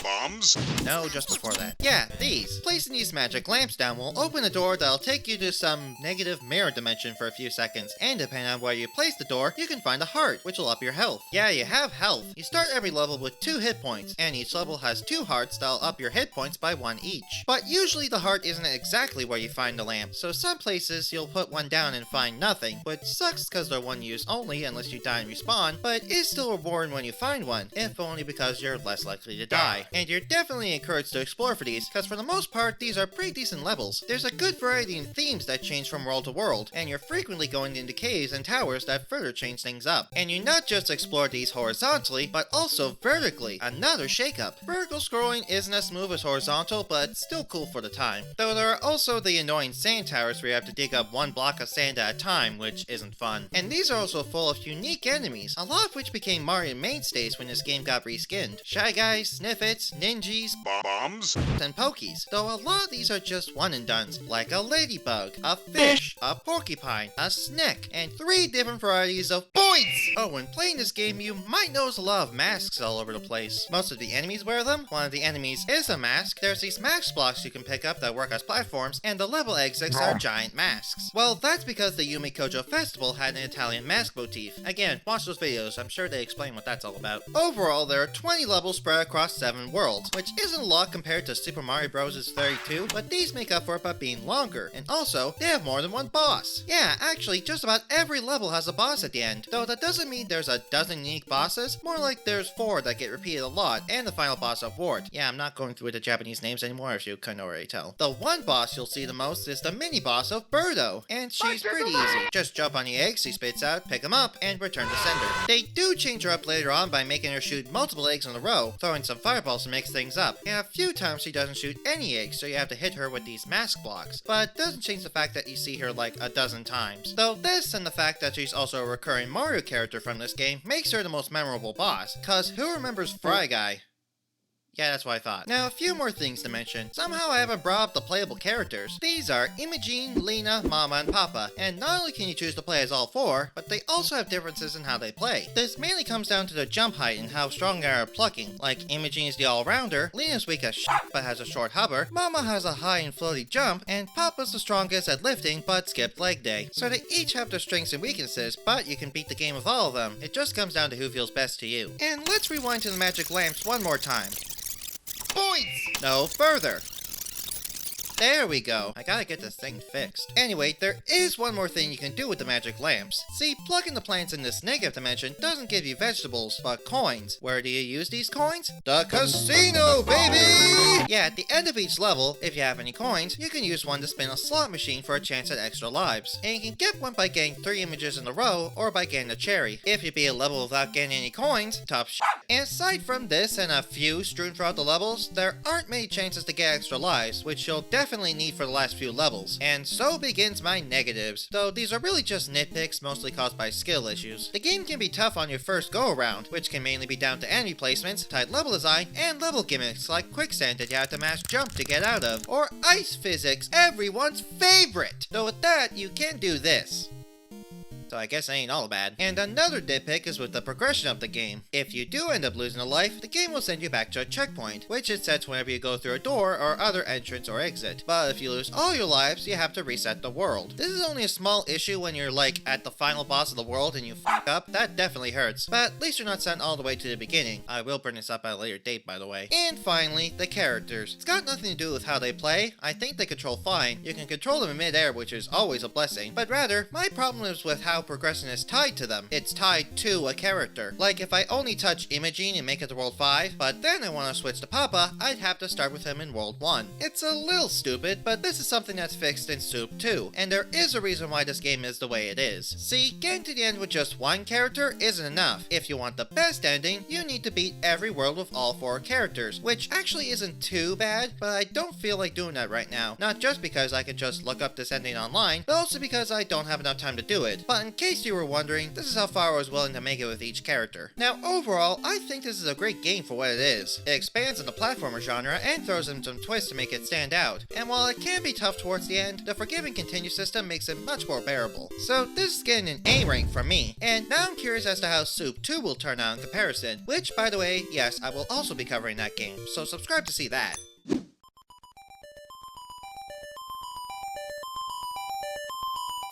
Bombs? No, just before that. Yeah, these. Placing these magic lamps down will open a door that'll take you to some negative mirror dimension for a few seconds, and depending on where you place the door, you can find a heart, which will up your health. Yeah, you have health. You start every level with 2 hit points, and each level has 2 hearts that'll up your hit points by 1 each. But usually the heart isn't exactly where you find the lamp, so some places you'll put one down and find nothing, which sucks because they're one use only unless you die and respawn, but is still rewarding when you find one, if only because you're less likely to die. And you're definitely encouraged to explore for these, because for the most part, these are pretty decent levels. There's a good variety in themes that change from world to world, and you're frequently going into caves and towers that further change things up. And you not just explore these horizontally, but also vertically. Another shakeup. Vertical scrolling isn't as smooth as horizontal, but still cool for the time. Though there are also the annoying sand towers where you have to dig up 1 block of sand at a time, which isn't fun. And these are also full of unique enemies, a lot of which became Mario mainstays when this game got reskinned. Shy Guys, Sniffets, Ninjas, Bombs? and Pokies, though a lot of these are just one and dones, like a ladybug, a fish, a porcupine, a snake, and 3 different varieties of points! Oh, when playing this game, you might notice a lot of masks all over the place. Most of the enemies wear them, one of the enemies is a mask, there's these mask blocks you can pick up that work as platforms, and the level exits are giant masks. Well, that's because the Yume Kojo festival had an Italian mask motif. Again, watch those videos, I'm sure they explain what that's all about. Overall, there are 20 levels spread across 7 worlds, which isn't a lot compared to Super Mario Bros.' 32, but these make up for it by being longer, and also, they have more than 1 boss. Yeah, actually, just about every level has a boss at the end, though that doesn't mean there's a dozen unique bosses, more like there's 4 that get repeated a lot, and the final boss of Wart. Yeah, I'm not going through the Japanese names anymore if you couldn't already tell. The one boss you'll see the most is the mini-boss of Birdo, and she's pretty easy. Just jump on the eggs she spits out, pick them up, and return to sender. They do change her up later on by making her shoot multiple eggs in a row, throwing some fireballs to mix things up, and a few times she doesn't shoot any eggs, so you have to hit her with these mask blocks, but doesn't change the fact that you see her like a dozen times. Though this and the fact that she's also a recurring Mario character from this game makes her the most memorable boss, cause who remembers Fry Guy? Yeah, that's what I thought. Now, a few more things to mention. Somehow I haven't brought up the playable characters. These are Imogene, Lena, Mama, and Papa, and not only can you choose to play as all 4, but they also have differences in how they play. This mainly comes down to the jump height and how strong they are at plucking. Like, Imogene is the all-rounder, Lena's weak as shit but has a short hover, Mama has a high and floaty jump, and Papa's the strongest at lifting but skipped leg day. So they each have their strengths and weaknesses, but you can beat the game with all of them. It just comes down to who feels best to you. And let's rewind to the magic lamps one more time. Points! No, further. There we go. I gotta get this thing fixed. Anyway, there is one more thing you can do with the magic lamps. See, plugging the plants in this negative dimension doesn't give you vegetables, but coins. Where do you use these coins? The casino, baby! Yeah, at the end of each level, if you have any coins, you can use one to spin a slot machine for a chance at extra lives. And you can get one by getting 3 images in a row, or by getting a cherry. If you beat a level without getting any coins, tough shit. And aside from this and a few strewn throughout the levels, there aren't many chances to get extra lives, which you'll definitely need for the last few levels. And so begins my negatives, though these are really just nitpicks mostly caused by skill issues. The game can be tough on your first go around, which can mainly be down to enemy placements, tight level design, and level gimmicks like quicksand that you have to mash jump to get out of, or ice physics, everyone's favorite! Though with that, you can do this. so I guess it ain't all bad. And another nitpick is with the progression of the game. If you do end up losing a life, the game will send you back to a checkpoint, which it sets whenever you go through a door or other entrance or exit. But if you lose all your lives, you have to reset the world. This is only a small issue when you're like at the final boss of the world and you f**k up. That definitely hurts, but at least you're not sent all the way to the beginning. I will bring this up at a later date, by the way. And finally, the characters. It's got nothing to do with how they play. I think they control fine. You can control them in midair, which is always a blessing. But rather, my problem is with how progression is tied to them. It's tied to a character. Like if I only touch Imogene and make it to World 5, but then I want to switch to Papa, I'd have to start with him in World 1. It's a little stupid, but this is something that's fixed in Soup 2, and there is a reason why this game is the way it is. See, getting to the end with just one character isn't enough. If you want the best ending, you need to beat every world with all 4 characters, which actually isn't too bad, but I don't feel like doing that right now. Not just because I can just look up this ending online, but also because I don't have enough time to do it. But in case you were wondering, this is how far I was willing to make it with each character. Now, overall, I think this is a great game for what it is. It expands on the platformer genre and throws in some twists to make it stand out. And while it can be tough towards the end, the forgive and continue system makes it much more bearable. So this is getting an A rank from me. And now I'm curious as to how Soup 2 will turn out in comparison, which, by the way, yes, I will also be covering that game, so subscribe to see that.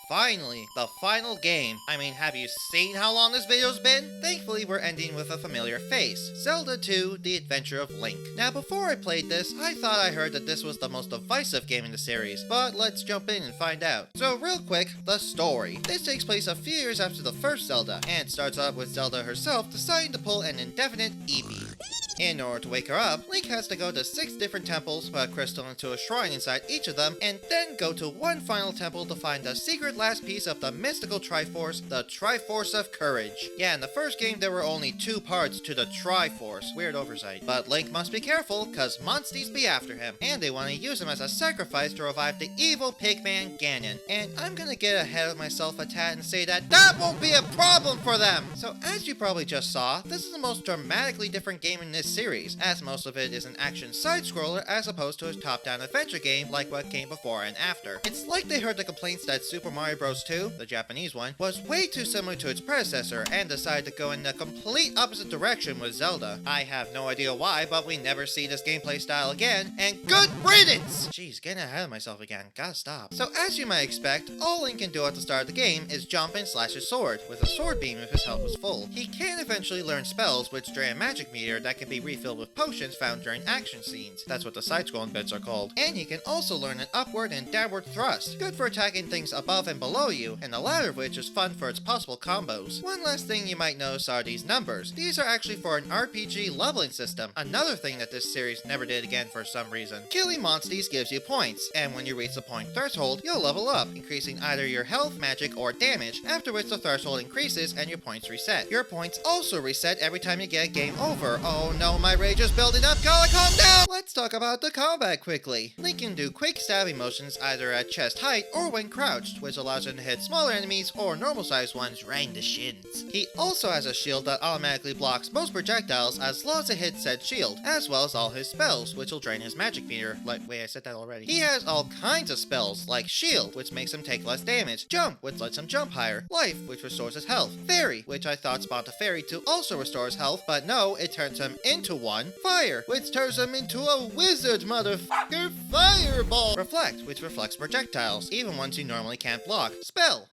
Finally, the final game. I mean, have you seen how long this video's been? Thankfully, we're ending with a familiar face. Zelda 2, The Adventure of Link. Now, before I played this, I thought I heard that this was the most divisive game in the series, but let's jump in and find out. So, real quick, the story. This takes place a few years after the first Zelda, and starts off with Zelda herself deciding to pull an indefinite Eevee. In order to wake her up, Link has to go to 6 different temples, put a crystal into a shrine inside each of them, and then go to one final temple to find the secret last piece of the mystical Triforce, the Triforce of Courage. Yeah, in the first game there were only 2 parts to the Triforce. Weird oversight. But Link must be careful, cause monsters be after him, and they want to use him as a sacrifice to revive the evil pigman Ganon. And I'm gonna get ahead of myself a tad and say that won't be a problem for them! So as you probably just saw, this is the most dramatically different game in this series, as most of it is an action side-scroller as opposed to a top-down adventure game like what came before and after. It's like they heard the complaints that Super Mario Bros. 2, the Japanese one, was way too similar to its predecessor and decided to go in the complete opposite direction with Zelda. I have no idea why, but we never see this gameplay style again, and good riddance! Jeez, getting ahead of myself again, gotta stop. So as you might expect, all Link can do at the start of the game is jump and slash his sword, with a sword beam if his health was full. He can eventually learn spells which drain a magic meter that can be refilled with potions found during action scenes. That's what the side-scrolling bits are called. And he can also learn an upward and downward thrust, good for attacking things above and below you, and the latter of which is fun for its possible combos. One last thing you might notice are these numbers. These are actually for an RPG leveling system, another thing that this series never did again for some reason. Killing monsters gives you points, and when you reach the point threshold, you'll level up, increasing either your health, magic, or damage, after which the threshold increases and your points reset. Your points also reset every time you get a game over. Oh no, my rage is building up, gotta calm down! Let's talk about the combat quickly. Link can do quick stabbing motions either at chest height or when crouched, which allows him to hit smaller enemies or normal sized ones right in the shins. He also has a shield that automatically blocks most projectiles as long as it hits said shield, as well as all his spells, which will drain his magic meter. Wait, I said that already. He has all kinds of spells, like shield, which makes him take less damage, jump, which lets him jump higher, life, which restores his health, fairy, which I thought spawned a fairy to also restore his health, but no, it turns him into one, fire, which turns him into a wizard, motherfucker, fireball, reflect, which reflects projectiles, even ones you normally can't block, spell.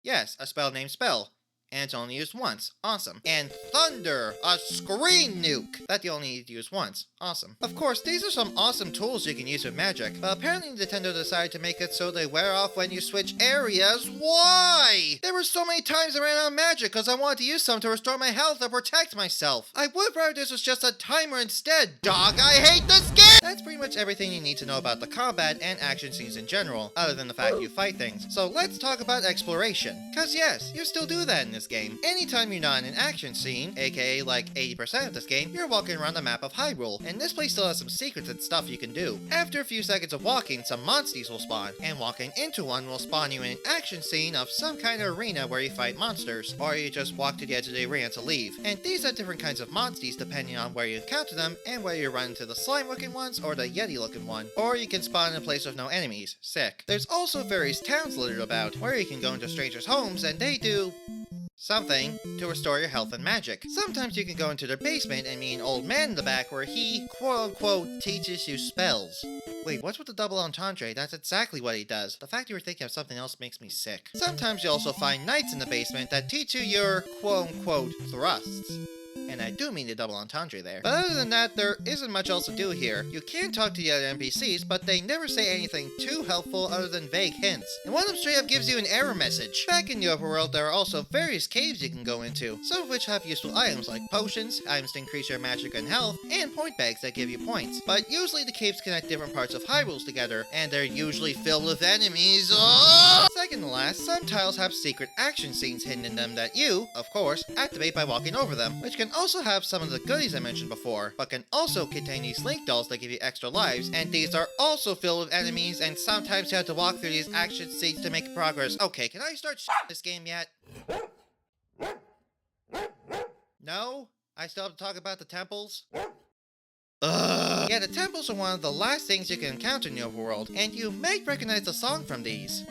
Yes, a spell named Spell. And it's only used once. Awesome. And Thunder, a screen nuke that you only need to use once. Awesome. Of course, these are some awesome tools you can use with magic, but apparently Nintendo decided to make it so they wear off when you switch areas. Why? There were so many times I ran out of magic because I wanted to use some to restore my health or protect myself. I would rather this was just a timer instead, dog. I hate this game! That's pretty much everything you need to know about the combat and action scenes in general, other than the fact you fight things. So let's talk about exploration. Cause yes, you still do that in this game. Anytime you're not in an action scene, aka like 80% of this game, you're walking around the map of Hyrule, and this place still has some secrets and stuff you can do. After a few seconds of walking, some monsters will spawn, and walking into one will spawn you in an action scene of some kind of arena where you fight monsters, or you just walk to the edge of the arena to leave. And these are different kinds of monsters depending on where you encounter them, and whether you run into the slime looking ones, ones or the Yeti-looking one. Or you can spawn in a place with no enemies. Sick. There's also various towns littered about, where you can go into strangers' homes and they do something to restore your health and magic. Sometimes you can go into their basement and meet an old man in the back where he, quote-unquote, teaches you spells. Wait, what's with the double entendre? That's exactly what he does. The fact you were thinking of something else makes me sick. Sometimes you also find knights in the basement that teach you your, quote-unquote, thrusts. And I do mean the double entendre there. But other than that, there isn't much else to do here. You can talk to the other NPCs, but they never say anything too helpful other than vague hints. And one of them straight up gives you an error message. Back in the overworld, there are also various caves you can go into, some of which have useful items like potions, items to increase your magic and health, and point bags that give you points. But usually the caves connect different parts of Hyrule together, and they're usually filled with enemies. Oh! Second to last, some tiles have secret action scenes hidden in them that you, of course, activate by walking over them, which can also have some of the goodies I mentioned before, but can also contain these Link dolls that give you extra lives, and these are also filled with enemies, and sometimes you have to walk through these action scenes to make progress. Okay, can I start this game yet? No? I still have to talk about the temples? Ugh. Yeah, the temples are one of the last things you can encounter in the overworld, and you may recognize the song from these.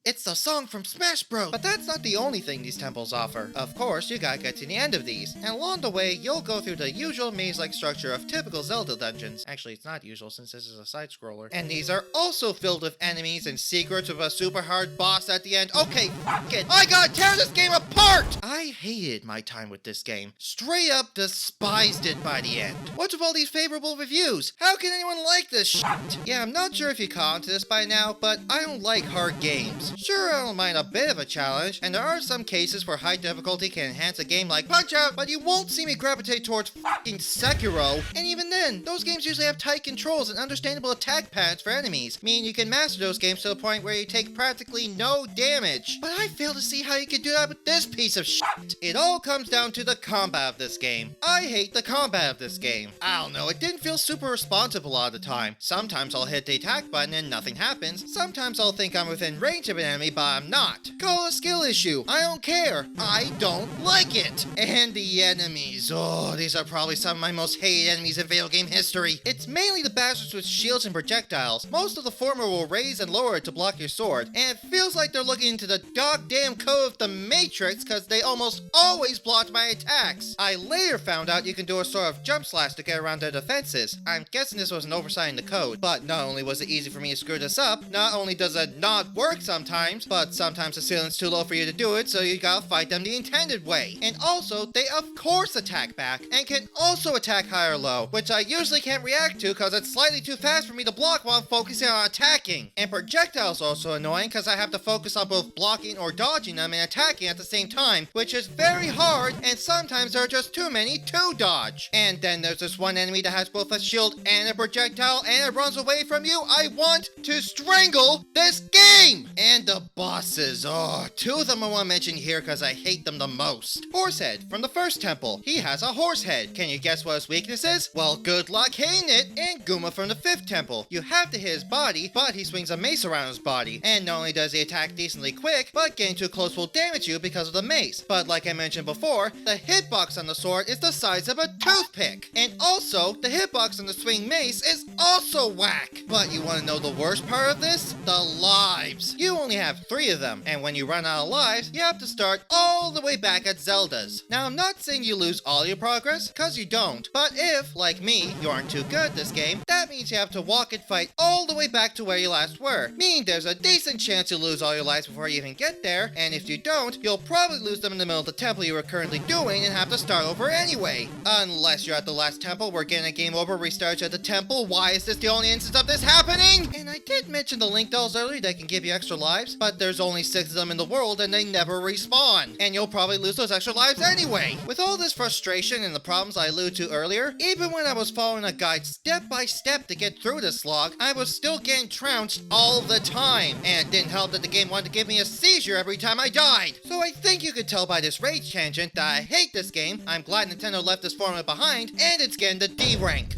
It's the song from Smash Bros! But that's not the only thing these temples offer. Of course, you gotta get to the end of these, and along the way, you'll go through the usual maze-like structure of typical Zelda dungeons. Actually, it's not usual since this is a side-scroller. And these are also filled with enemies and secrets with a super hard boss at the end. Okay, f*** it! I gotta tear this game apart! I hated my time with this game. Straight up despised it by the end. What's with all these favorable reviews? How can anyone like this shit? Yeah, I'm not sure if you caught on to this by now, but I don't like hard games. Sure, I don't mind a bit of a challenge, and there are some cases where high difficulty can enhance a game like Punch-Out!, but you won't see me gravitate towards fucking Sekiro. And even then, those games usually have tight controls and understandable attack patterns for enemies, meaning you can master those games to the point where you take practically no damage. But I fail to see how you could do that with this piece of shit. It all comes down to the combat of this game. I hate the combat of this game. I don't know, it didn't feel super responsive a lot of the time. Sometimes I'll hit the attack button and nothing happens. Sometimes I'll think I'm within range of an enemy, but I'm not. Call it a skill issue. I don't care. I don't like it. And the enemies. Oh, these are probably some of my most hated enemies in video game history. It's mainly the bastards with shields and projectiles. Most of the former will raise and lower it to block your sword, and it feels like they're looking into the goddamn code of the Matrix because they almost always blocked my attacks. I later found out you can do a sort of jump slash to get around their defenses. I'm guessing this was an oversight in the code, but not only was it easy for me to screw this up, not only does it not work sometimes, but sometimes the ceiling's too low for you to do it, so you gotta fight them the intended way. And also, they of course attack back, and can also attack high or low, which I usually can't react to because it's slightly too fast for me to block while I'm focusing on attacking. And projectiles also annoying because I have to focus on both blocking or dodging them and attacking at the same time, which is very hard, and sometimes there are just too many to dodge. And then there's this one enemy that has both a shield and a projectile, and it runs away from you. I want to strangle this game! And the bosses, oh, two of them I want to mention here because I hate them the most. Horsehead from the first temple. He has a horse head. Can you guess what his weakness is? Well, good luck hitting it. And Guma from the fifth temple. You have to hit his body, but he swings a mace around his body. And not only does he attack decently quick, but getting too close will damage you because of the mace. But like I mentioned before, the hitbox on the sword is the size of a toothpick. And also, the hitbox on the swing mace is also whack. But you want to know the worst part of this? The lives. You only have 3 of them, and when you run out of lives, you have to start all the way back at Zelda's. Now, I'm not saying you lose all your progress, cause you don't, but if, like me, you aren't too good at this game, that means you have to walk and fight all the way back to where you last were, meaning there's a decent chance you'll lose all your lives before you even get there, and if you don't, you'll probably lose them in the middle of the temple you were currently doing and have to start over anyway. Unless you're at the last temple, we're getting a game over, restarts at the temple. Why is this the only instance of this happening? And I did mention the Link dolls earlier that can give you extra lives, but there's only 6 of them in the world and they never respawn. And you'll probably lose those extra lives anyway. With all this frustration and the problems I alluded to earlier, even when I was following a guide step by step to get through this slog, I was still getting trounced all the time. And it didn't help that the game wanted to give me a seizure every time I died. So I think you could tell by this rage tangent that I hate this game, I'm glad Nintendo left this formula behind, and it's getting the D rank.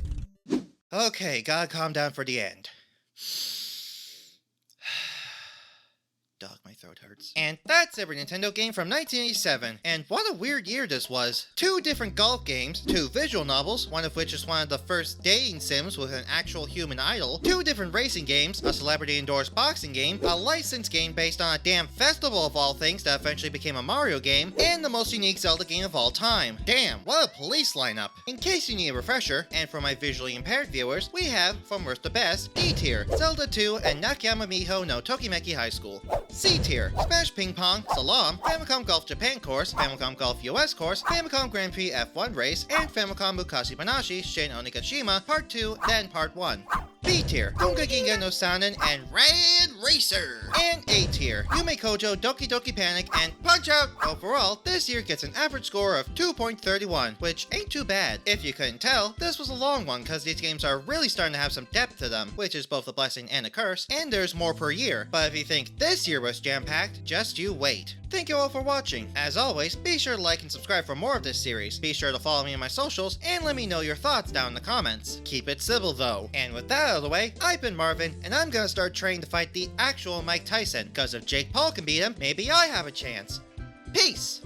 Okay, gotta calm down for the end. Dog, my throat hurts. And that's every Nintendo game from 1987. And what a weird year this was. 2 different golf games, 2 visual novels, one of which is one of the first dating sims with an actual human idol, 2 different racing games, a celebrity-endorsed boxing game, a licensed game based on a damn festival of all things that eventually became a Mario game, and the most unique Zelda game of all time. Damn, what a police lineup. In case you need a refresher, and for my visually impaired viewers, we have, from worst to best, D tier, Zelda 2 and Nakayama Miho no Tokimeki High School. C tier, Smash Ping Pong, Slalom, Famicom Golf Japan Course, Famicom Golf US Course, Famicom Grand Prix F1 Race, and Famicom Mukashi Banashi, Shin Onigashima, Part 2, then Part 1. B tier, Ginga no Sannin and Rad Racer. And A tier, Yume Kojo, Doki Doki Panic, and Punch Out! Overall, this year gets an average score of 2.31, which ain't too bad. If you couldn't tell, this was a long one because these games are really starting to have some depth to them, which is both a blessing and a curse, and there's more per year. But if you think this year was jam-packed, just you wait. Thank you all for watching. As always, be sure to like and subscribe for more of this series. Be sure to follow me on my socials and let me know your thoughts down in the comments. Keep it civil though. And with that out of the way, I've been Marvin, and I'm gonna start training to fight the actual Mike Tyson, cause if Jake Paul can beat him, maybe I have a chance. Peace!